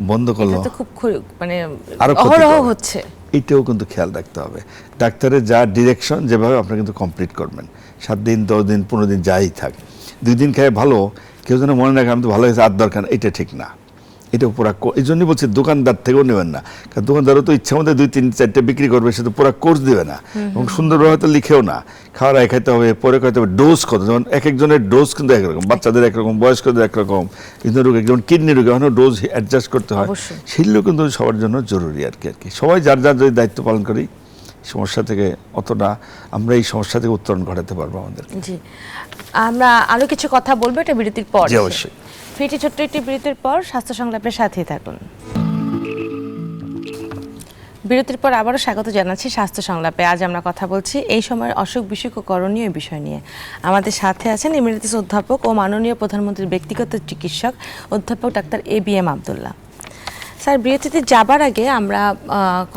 বন্ধ করলো, খুব মানে আরো অহরহ হচ্ছে। এইটাও কিন্তু খেয়াল রাখতে হবে। ডাক্তারের যা ডিরেকশন যেভাবে আপনারা কিন্তু কমপ্লিট করবেন, 7 দিন 10 দিন 15 দিন যাই থাক, 2 দিন খায় ভালো, কেউ যেন মনে রাখে আমি তো ভালো হয়েছে আর দরকার, এটা ঠিক না। এটা পুরা, এই জন্যই বলছি দোকানদার থেকেও নেবেন না, কারণ দোকানদারও তো ইচ্ছা মতো 2-3-4টে বিক্রি করবে, সে তো পুরা কোর্স দেবে না এবং সুন্দরভাবে তো লিখেও না। খাওয়ার আগে খাইতে হবে, পরে খাইতে হবে, ডোজ কত, যেমন এক একজনের ডোজ কিন্তু একরকম, বাচ্চাদের একরকম, বয়স্কদের একরকম, কিন্তু রোগী যেমন কিডনি রোগী ওখানে ডোজ অ্যাডজাস্ট করতে হয়, সেগুলো কিন্তু সবার জন্য জরুরি আর কি। সবাই যার যার যদি দায়িত্ব পালন করি, সমস্যা থেকে অতটা আমরা এই সমস্যা থেকে উত্তরণ ঘটাতে পারবো আমাদের। জি, আমরা আরো কিছু কথা বলবো এটা বিরতির পর। জি অবশ্যই। ফিরছি ছোট্ট একটি বিরতির পর, স্বাস্থ্য সংলাপের সাথেই থাকুন। বিরতির পর আবারও স্বাগত জানাচ্ছি স্বাস্থ্য সংলাপে। আজ আমরা কথা বলছি এই সময়ের অসুখ বিসুখ ও করণীয় বিষয় নিয়ে। আমাদের সাথে আছেন এমিরেটাস অধ্যাপক ও মাননীয় প্রধানমন্ত্রীর ব্যক্তিগত চিকিৎসক অধ্যাপক ডাক্তার ABM আব্দুল্লাহ। স্যার, বিরতিতে যাবার আগে আমরা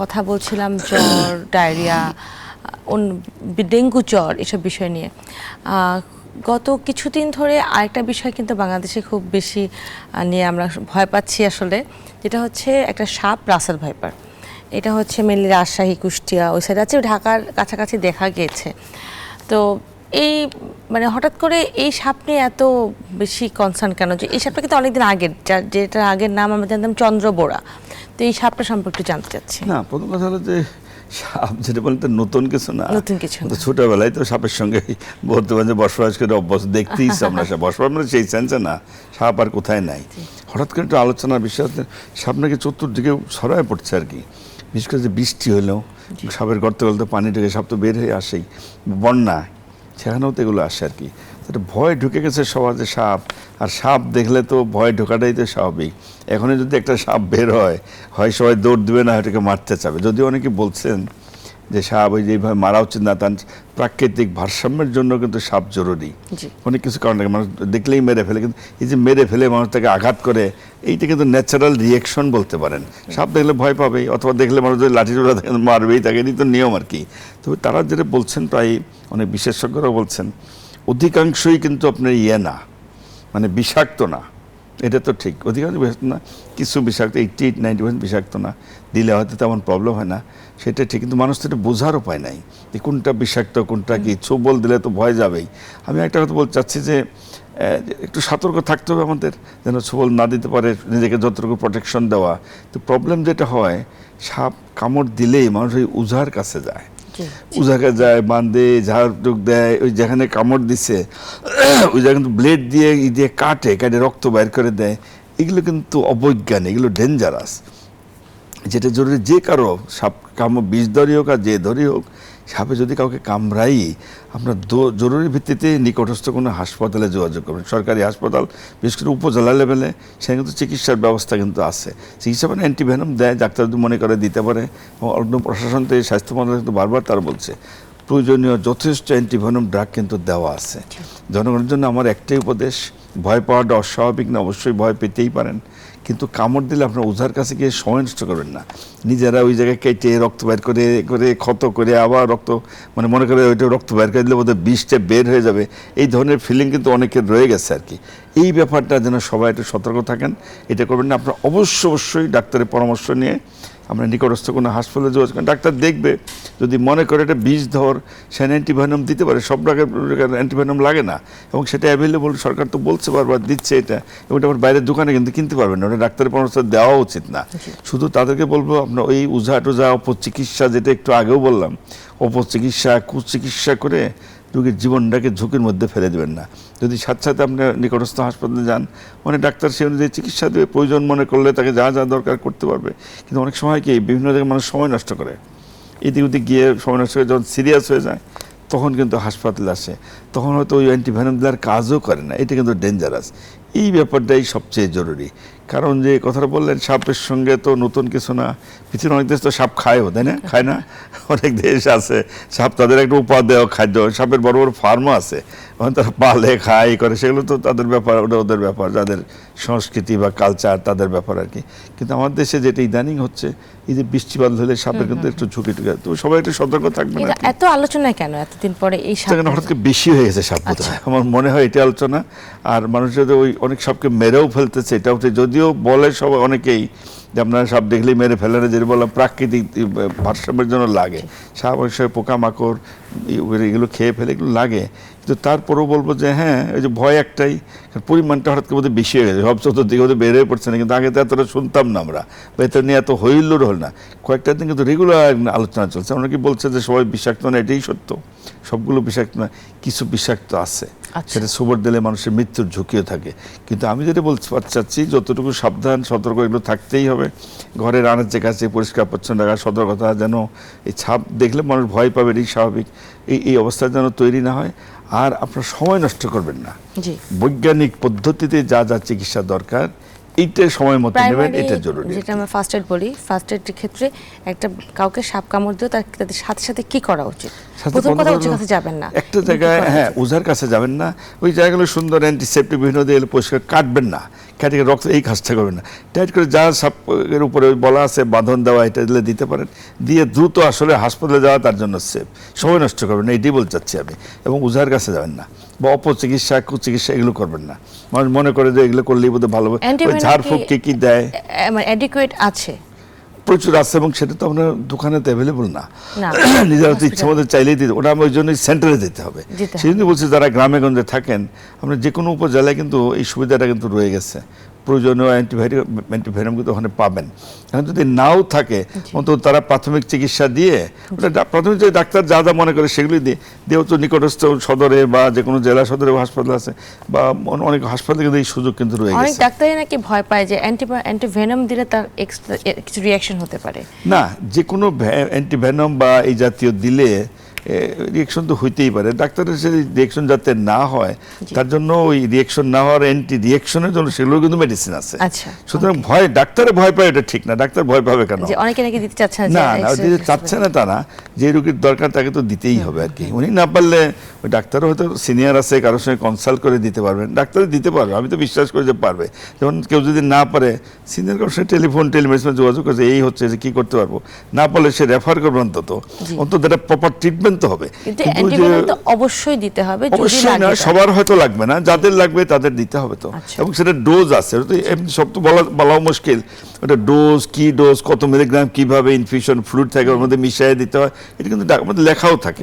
কথা বলছিলাম জ্বর, ডায়রিয়া, ডেঙ্গু জ্বর এসব বিষয় নিয়ে। গত কিছুদিন ধরে আরেকটা বিষয় কিন্তু বাংলাদেশে খুব বেশি নিয়ে আমরা ভয় পাচ্ছি আসলে, যেটা হচ্ছে একটা সাপ, রাসেল ভাইপার। এটা হচ্ছে মেনলি রাজশাহী, কুষ্টিয়া ওই সাইড আছে, ঢাকার কাছাকাছি দেখা গিয়েছে। তো এই মানে হঠাৎ করে এই সাপ নিয়ে এত বেশি কনসার্ন কেন? যে এই সাপটা কিন্তু অনেকদিন আগের, যেটা আগের নাম আমরা জানতাম চন্দ্রবোরা। তো এই সাপটা সম্পর্কে জানতে চাচ্ছি। না, প্রথম কথা হলো যে সাপ যেটা বলতে নতুন কিছু না, নতুন কিছু না। ছোটবেলায় তো সাপের সঙ্গে বলতে পারেন যে বসবাস করে অভ্যস্ত, দেখতেই আমরা সাপ, বসবাস মানে সেই সেন্সে না, সাপ আর কোথায় নাই। হঠাৎ করে একটু আলোচনার বিষয়, সাপ নাকি চতুর্দিকে ছড়ায় পড়ছে আর কি। বিশেষ করে যে বৃষ্টি হলেও সাপের গর্তে গলতে পানি ঢুকে সাপ তো বের হয়ে আসেই, বন্যা সেখানেও তো এগুলো আসে আর কি। একটা ভয় ঢুকে গেছে সমাজে সাপ, আর সাপ দেখলে তো ভয় ঢোকাটাই তো স্বাভাবিক। এখনই যদি একটা সাপ বের হয়, হয় সবাই দৌড় দেবে, না এটাকে মারতে চাবে। যদিও অনেকে বলছেন যে সাপ ওই যেভাবে মারা উচিত না, তার প্রাকৃতিক ভারসাম্যের জন্য কিন্তু সাপ জরুরি। অনেক কিছু কারণ থাকে, মানুষ দেখলেই মেরে ফেলে, কিন্তু এই যে মেরে ফেলে মানুষ তাকে আঘাত করে, এইটা কিন্তু ন্যাচারাল রিয়েকশন বলতে পারেন। সাপ দেখলে ভয় পাবেই, অথবা দেখলে মানুষ যদি লাঠি টোলা মারবেই, তাকে এই তো নিয়ম আর কি। তবে তারা যেটা বলছেন, প্রায় অনেক বিশেষজ্ঞরাও বলছেন, অধিকাংশই কিন্তু আপনার না, মানে বিষাক্ত না। এটা তো ঠিক, অধিকাংশ বিষাক্ত না, কিছু বিষাক্ত, 80-90% বিষাক্ত না, দিলে হয়তো তেমন প্রবলেম হয় না, সেটা ঠিক। কিন্তু মানুষ তো এটা বোঝার উপায় নাই যে কোনটা বিষাক্ত কোনটা কি। ছোবল দিলে তো ভয় যাবেই। আমি একটা কথা বলতে চাচ্ছি যে একটু সতর্ক থাকতে হবে আমাদের, যেন ছোবল না দিতে পারে, নিজেকে যতটুকু প্রোটেকশন দেওয়া। তো প্রবলেম যেটা হয়, সাপ কামড় দিলেই মানুষ ওই উজার কাছে যায়, উজাকে যায়, বাঁধে, ঝাড়টুক দেয়, ওই যেখানে কামড় দিচ্ছে ওই জায়গা কিন্তু ব্লেড দিয়ে কাটে রক্ত বাইর করে দেয়। এগুলো কিন্তু অবৈজ্ঞানিক, এগুলো ডেঞ্জারাস। যেটা জরুরি, যে কারো সাপ কামড়, বিষ ধরি হোক আর যে ধরি হোক, সাপে যদি কাউকে কামড়াই, আপনার জরুরি ভিত্তিতে নিকটস্থ কোনো হাসপাতালে যোগাযোগ করবেন। সরকারি হাসপাতাল, বিশেষ করে উপজেলা লেভেলে, সেখানে কিন্তু চিকিৎসার ব্যবস্থা কিন্তু আছে। চিকিৎসা মানে অ্যান্টিভেনম দেয়, ডাক্তার যদি মনে করে দিতে পারে। এবং অন্য প্রশাসন থেকে স্বাস্থ্য মন্ত্রণালয় কিন্তু বারবার তার বলছে প্রয়োজনীয় যথেষ্ট অ্যান্টিভেনম ড্রাগ কিন্তু দেওয়া আছে। জনগণের জন্য আমার একটাই উপদেশ, ভয় পাওয়াটা অস্বাভাবিক না, অবশ্যই ভয় পেতেই পারেন, কিন্তু কামড় দিলে আপনার ওঝার কাছে গিয়ে সময় নষ্ট করবেন না, নিজেরা ওই জায়গায় কেটে রক্ত বের করে করে ক্ষত করে আবার রক্ত মানে মনে করে ওইটা রক্ত বের করে দিলে বোধহয় বিষটা বের হয়ে যাবে, এই ধরনের ফিলিং কিন্তু অনেকের রয়ে গেছে আর কি। এই ব্যাপারটা যেন সবাই একটু সতর্ক থাকেন, এটা করবেন না। আপনার অবশ্যই ডাক্তারের পরামর্শ নিয়ে আমরা নিকটস্থ কোনো হাসপাতালে যোগাযোগ করেন, ডাক্তার দেখবে, যদি মনে করে এটা বিষ ধর সে অ্যান্টিভেনম দিতে পারে, সব অ্যান্টিভেনম লাগে না এবং সেটা অ্যাভেলেবল, সরকার তো বলছে বারবার দিচ্ছে এটা, এবং এটা আবার বাইরের দোকানে কিন্তু কিনতে পারবেন না, ওটা ডাক্তারের পরামর্শ দেওয়া উচিত না। শুধু তাদেরকে বলবো আপনার ওই ওঝা টোঝা অপচিকিৎসা, যেটা একটু আগেও বললাম, অপচিকিৎসা কুচিকিৎসা করে রোগীর জীবনটাকে ঝুঁকির মধ্যে ফেলে দেবেন না। যদি সাথে সাথে আপনি নিকটস্থ হাসপাতালে যান, মানে ডাক্তার সে অনুযায়ী চিকিৎসা দেবে, প্রয়োজন মনে করলে তাকে যা যা দরকার করতে পারবে। কিন্তু অনেক সময় কি বিভিন্ন জায়গায় মানুষ সময় নষ্ট করে, এদিক ওদিক গিয়ে সময় নষ্ট করে যখন সিরিয়াস হয়ে যায় তখন কিন্তু হাসপাতালে আসে, তখন হয়তো ওই অ্যান্টিভেনম দেওয়ার কাজও করে না, এটা কিন্তু ডেঞ্জারাস। এই ব্যাপারটাই সবচেয়ে জরুরি। কারণ যে কথাটা বললেন সাপের সঙ্গে তো নতুন কিছু না, পৃথিবীর অনেক দেশ তো সাপ খায়ও, তাই না? খায় না? অনেক দেশ আছে সাপ তাদের একটা উপাদেয় খাদ্য, সাপের বড় বড় ফার্মও আছে, তারা পালে খায় করে, সেগুলো তো তাদের ব্যাপার, ওটা ওদের ব্যাপার, যাদের সংস্কৃতি বা কালচার তাদের ব্যাপার আর কি। কিন্তু আমার দেশে যেটা ইদানিং হচ্ছে, এই যে বৃষ্টিপাত হলে সাপের কিন্তু একটু ঝুঁকি টুকি, তো সবাই একটু সতর্ক থাকবে না। এত আলোচনা কেন এতদিন পরে এই সাপ? হঠাৎ করে বেশি হয়ে গেছে সাপ, আমার মনে হয় এটা আলোচনা। আর মানুষ যদি ওই অনেক সাপকে মেরেও ফেলতেছে, এটাও যদিও বলে সবাই অনেকেই যে আপনারা সাপ দেখলেই মেরে ফেলে না, যেটা বললাম প্রাকৃতিক ভারসাম্যের জন্য লাগে, সাপ অবশ্যই পোকামাকড় এগুলো খেয়ে ফেলে, এগুলো লাগে। কিন্তু তারপরেও বলবো যে হ্যাঁ, ওই যে ভয় একটাই, পরিমাণটা হঠাৎ করে বোধহয় বেশি হয়ে গেছে, সব চতুর্দিকে বোধহয় বেড়ে পড়ছে না, কিন্তু আগে তো এতটা শুনতাম না আমরা, বা এটা নিয়ে এত হইল্লোর হল না। কয়েকটা দিন কিন্তু রেগুলার আলোচনা চলছে, আমরা কি বলছে যে সবাই বিষাক্ত না, এটাই সত্য, সবগুলো বিষাক্ত না, কিছু বিষাক্ত আছে, সেটা সুবর দিলে মানুষের মৃত্যুর ঝুঁকিও থাকে। কিন্তু আমি যেটা বলতে চাচ্ছি, যতটুকু সাবধান সতর্ক এগুলো থাকতেই হবে। ঘরের আনাচে কাছে পরিষ্কার পরিচ্ছন্ন রাখা, সতর্কতা, যেন এই ছাপ দেখলে মানুষ ভয় পাবে, এটাই স্বাভাবিক, এই অবস্থা যেন তৈরি না হয়। আর আপনার সময় নষ্ট করবেন না, বৈজ্ঞানিক পদ্ধতিতে যা যা চিকিৎসা দরকার এইটা সময় মতো নেবেন, এটা জরুরি। যেটা আমরা ফার্স্ট এড বলি, ফার্স্ট এডের ক্ষেত্রে একটা কাউকে সাপ কামড় দিও, তাদের সাথে সাথে কি করা উচিত? প্রথম কথা ওঝার কাছে যাবেন না, একটা জায়গায়, হ্যাঁ ওঝার কাছে যাবেন না, ওই জায়গাগুলো সুন্দর অ্যান্টিসেপ্টিক বিভিন্ন দিয়ে পরিষ্কার কাটবেন না, কেটে রক্ত এই কাজটা করবেন না, টাইট করে যা সাপের উপরে বলা আছে বাঁধন দেওয়া, এটা দিলে দিতে পারেন, দিয়ে দ্রুত আসলে হাসপাতালে যাওয়া তার জন্য সেফ, সময় নষ্ট করবেন না, এটাই বলতে চাচ্ছি আমি। এবং ওঝার কাছে যাবেন না, বা অপচিকিৎসা কুচিকিৎসা এগুলো করবেন না। মানুষ মনে করে যে এগুলো করলেই বোধহয় ভালো হবে, ঝাড়ফুঁক কি দেয়, অ্যাডিকুয়েট আছে, প্রচুর আছে, এবং সেটা তো আপনার দোকানে তো অ্যাভেলেবল না, নিজেরা তো ইচ্ছা মতো চাইলেই দিতে, ওটা ওই জন্যই সেন্টারে যেতে হবে। সেই জন্য বলছি যারা গ্রামে গঞ্জে থাকেন, আমরা যে কোনো উপজেলায় কিন্তু এই সুবিধাটা কিন্তু রয়ে গেছে, প্রয়োজনীয় অ্যান্টিভাইরাম কিন্তু ওখানে পাবেন। এখন যদি নাও থাকে অন্তত তারা প্রাথমিক চিকিৎসা দিয়ে, ওটা প্রাথমিক যে ডাক্তার যা যা মনে করে সেগুলি দিয়ে তো নিকটস্থ সদরে বা যে কোনো জেলা সদরে হাসপাতাল আছে, বা অনেক হাসপাতালে কিন্তু এই সুযোগ কিন্তু রয়ে গেছে। অনেক ডাক্তারই নাকি ভয় পায় যে অ্যান্টিভেনম দিলে তার এক্সট্রা কিছু রিঅ্যাকশন হতে পারে। না, যে কোনো অ্যান্টিভেনম বা এই জাতীয় দিলে রিয়েকশন তো হইতেই পারে, ডাক্তারের সেই রিয়েকশন যাতে না হয় তার জন্য ওই রিয়েকশন না হওয়ার অ্যান্টি রিয়েকশনের জন্য সেগুলো কিন্তু মেডিসিন আছে। সুতরাং ভয়, ডাক্তারে ভয় পায় এটা ঠিক না, ডাক্তার ভয় পাবে কেন? অনেকে নাকি দিতে চাচ্ছে না, দিতে চাচ্ছে না তা না, যে রোগীর দরকার তাকে তো দিতেই হবে আর কি। উনি না পারলে ওই ডাক্তারও হয়তো সিনিয়র আছে, কারোর সঙ্গে কনসাল্ট করে দিতে পারবেন, ডাক্তারও দিতে পারবে, আমি তো বিশ্বাস করি যে পারবে। যেমন কেউ যদি না পারে সিনিয়র কারোর সঙ্গে টেলিমেডিসিনে যোগাযোগ করছে, এই হচ্ছে যে কী করতে পারবো, না পারলে সে রেফার করবে, অন্তত এটা প্রপার ট্রিটমেন্ট তো হবে। অবশ্যই দিতে হবে, অবশ্যই না, সবার হয়তো লাগবে না, যাদের লাগবে তাদের দিতে হবে তো। এবং সেটা ডোজ আছে, সব তো বলাও মুশকিল, ওটা ডোজ কি, ডোজ কত মিলিগ্রাম, কিভাবে ইনফিউশন ফ্লুইড থাকে ওর মধ্যে মিশিয়ে দিতে হয়, এটা কিন্তু আমাদের লেখাও থাকে,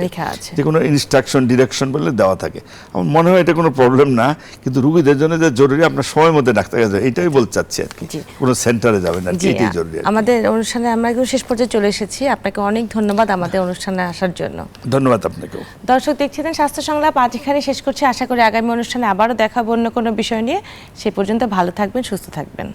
যে কোনো ইনস্ট্রাকশন ডিরেকশন বলে দেওয়া থাকে। আমার মনে হয় এটা কোনো প্রবলেম না, কিন্তু রুগীদের জন্য যে জরুরি আপনার সময় মধ্যে ডাক্তার কাছে এটাই বলতে চাচ্ছি আর কি, কোনো সেন্টারে যাবেন না, এটাই জরুরি। আমাদের অনুষ্ঠানে আমরা একদম শেষ পর্যায়ে চলে এসেছি, আপনাকে অনেক ধন্যবাদ আমাদের অনুষ্ঠানে আসার জন্য। ধন্যবাদ আপনাকেও। দর্শক দেখছিলেন স্বাস্থ্য সংলাপ, আজ এখানে শেষ করছি। আশা করি আগামী অনুষ্ঠানে আবারও দেখাবো অন্য কোনো বিষয় নিয়ে। সে পর্যন্ত ভালো থাকবেন, সুস্থ থাকবেন।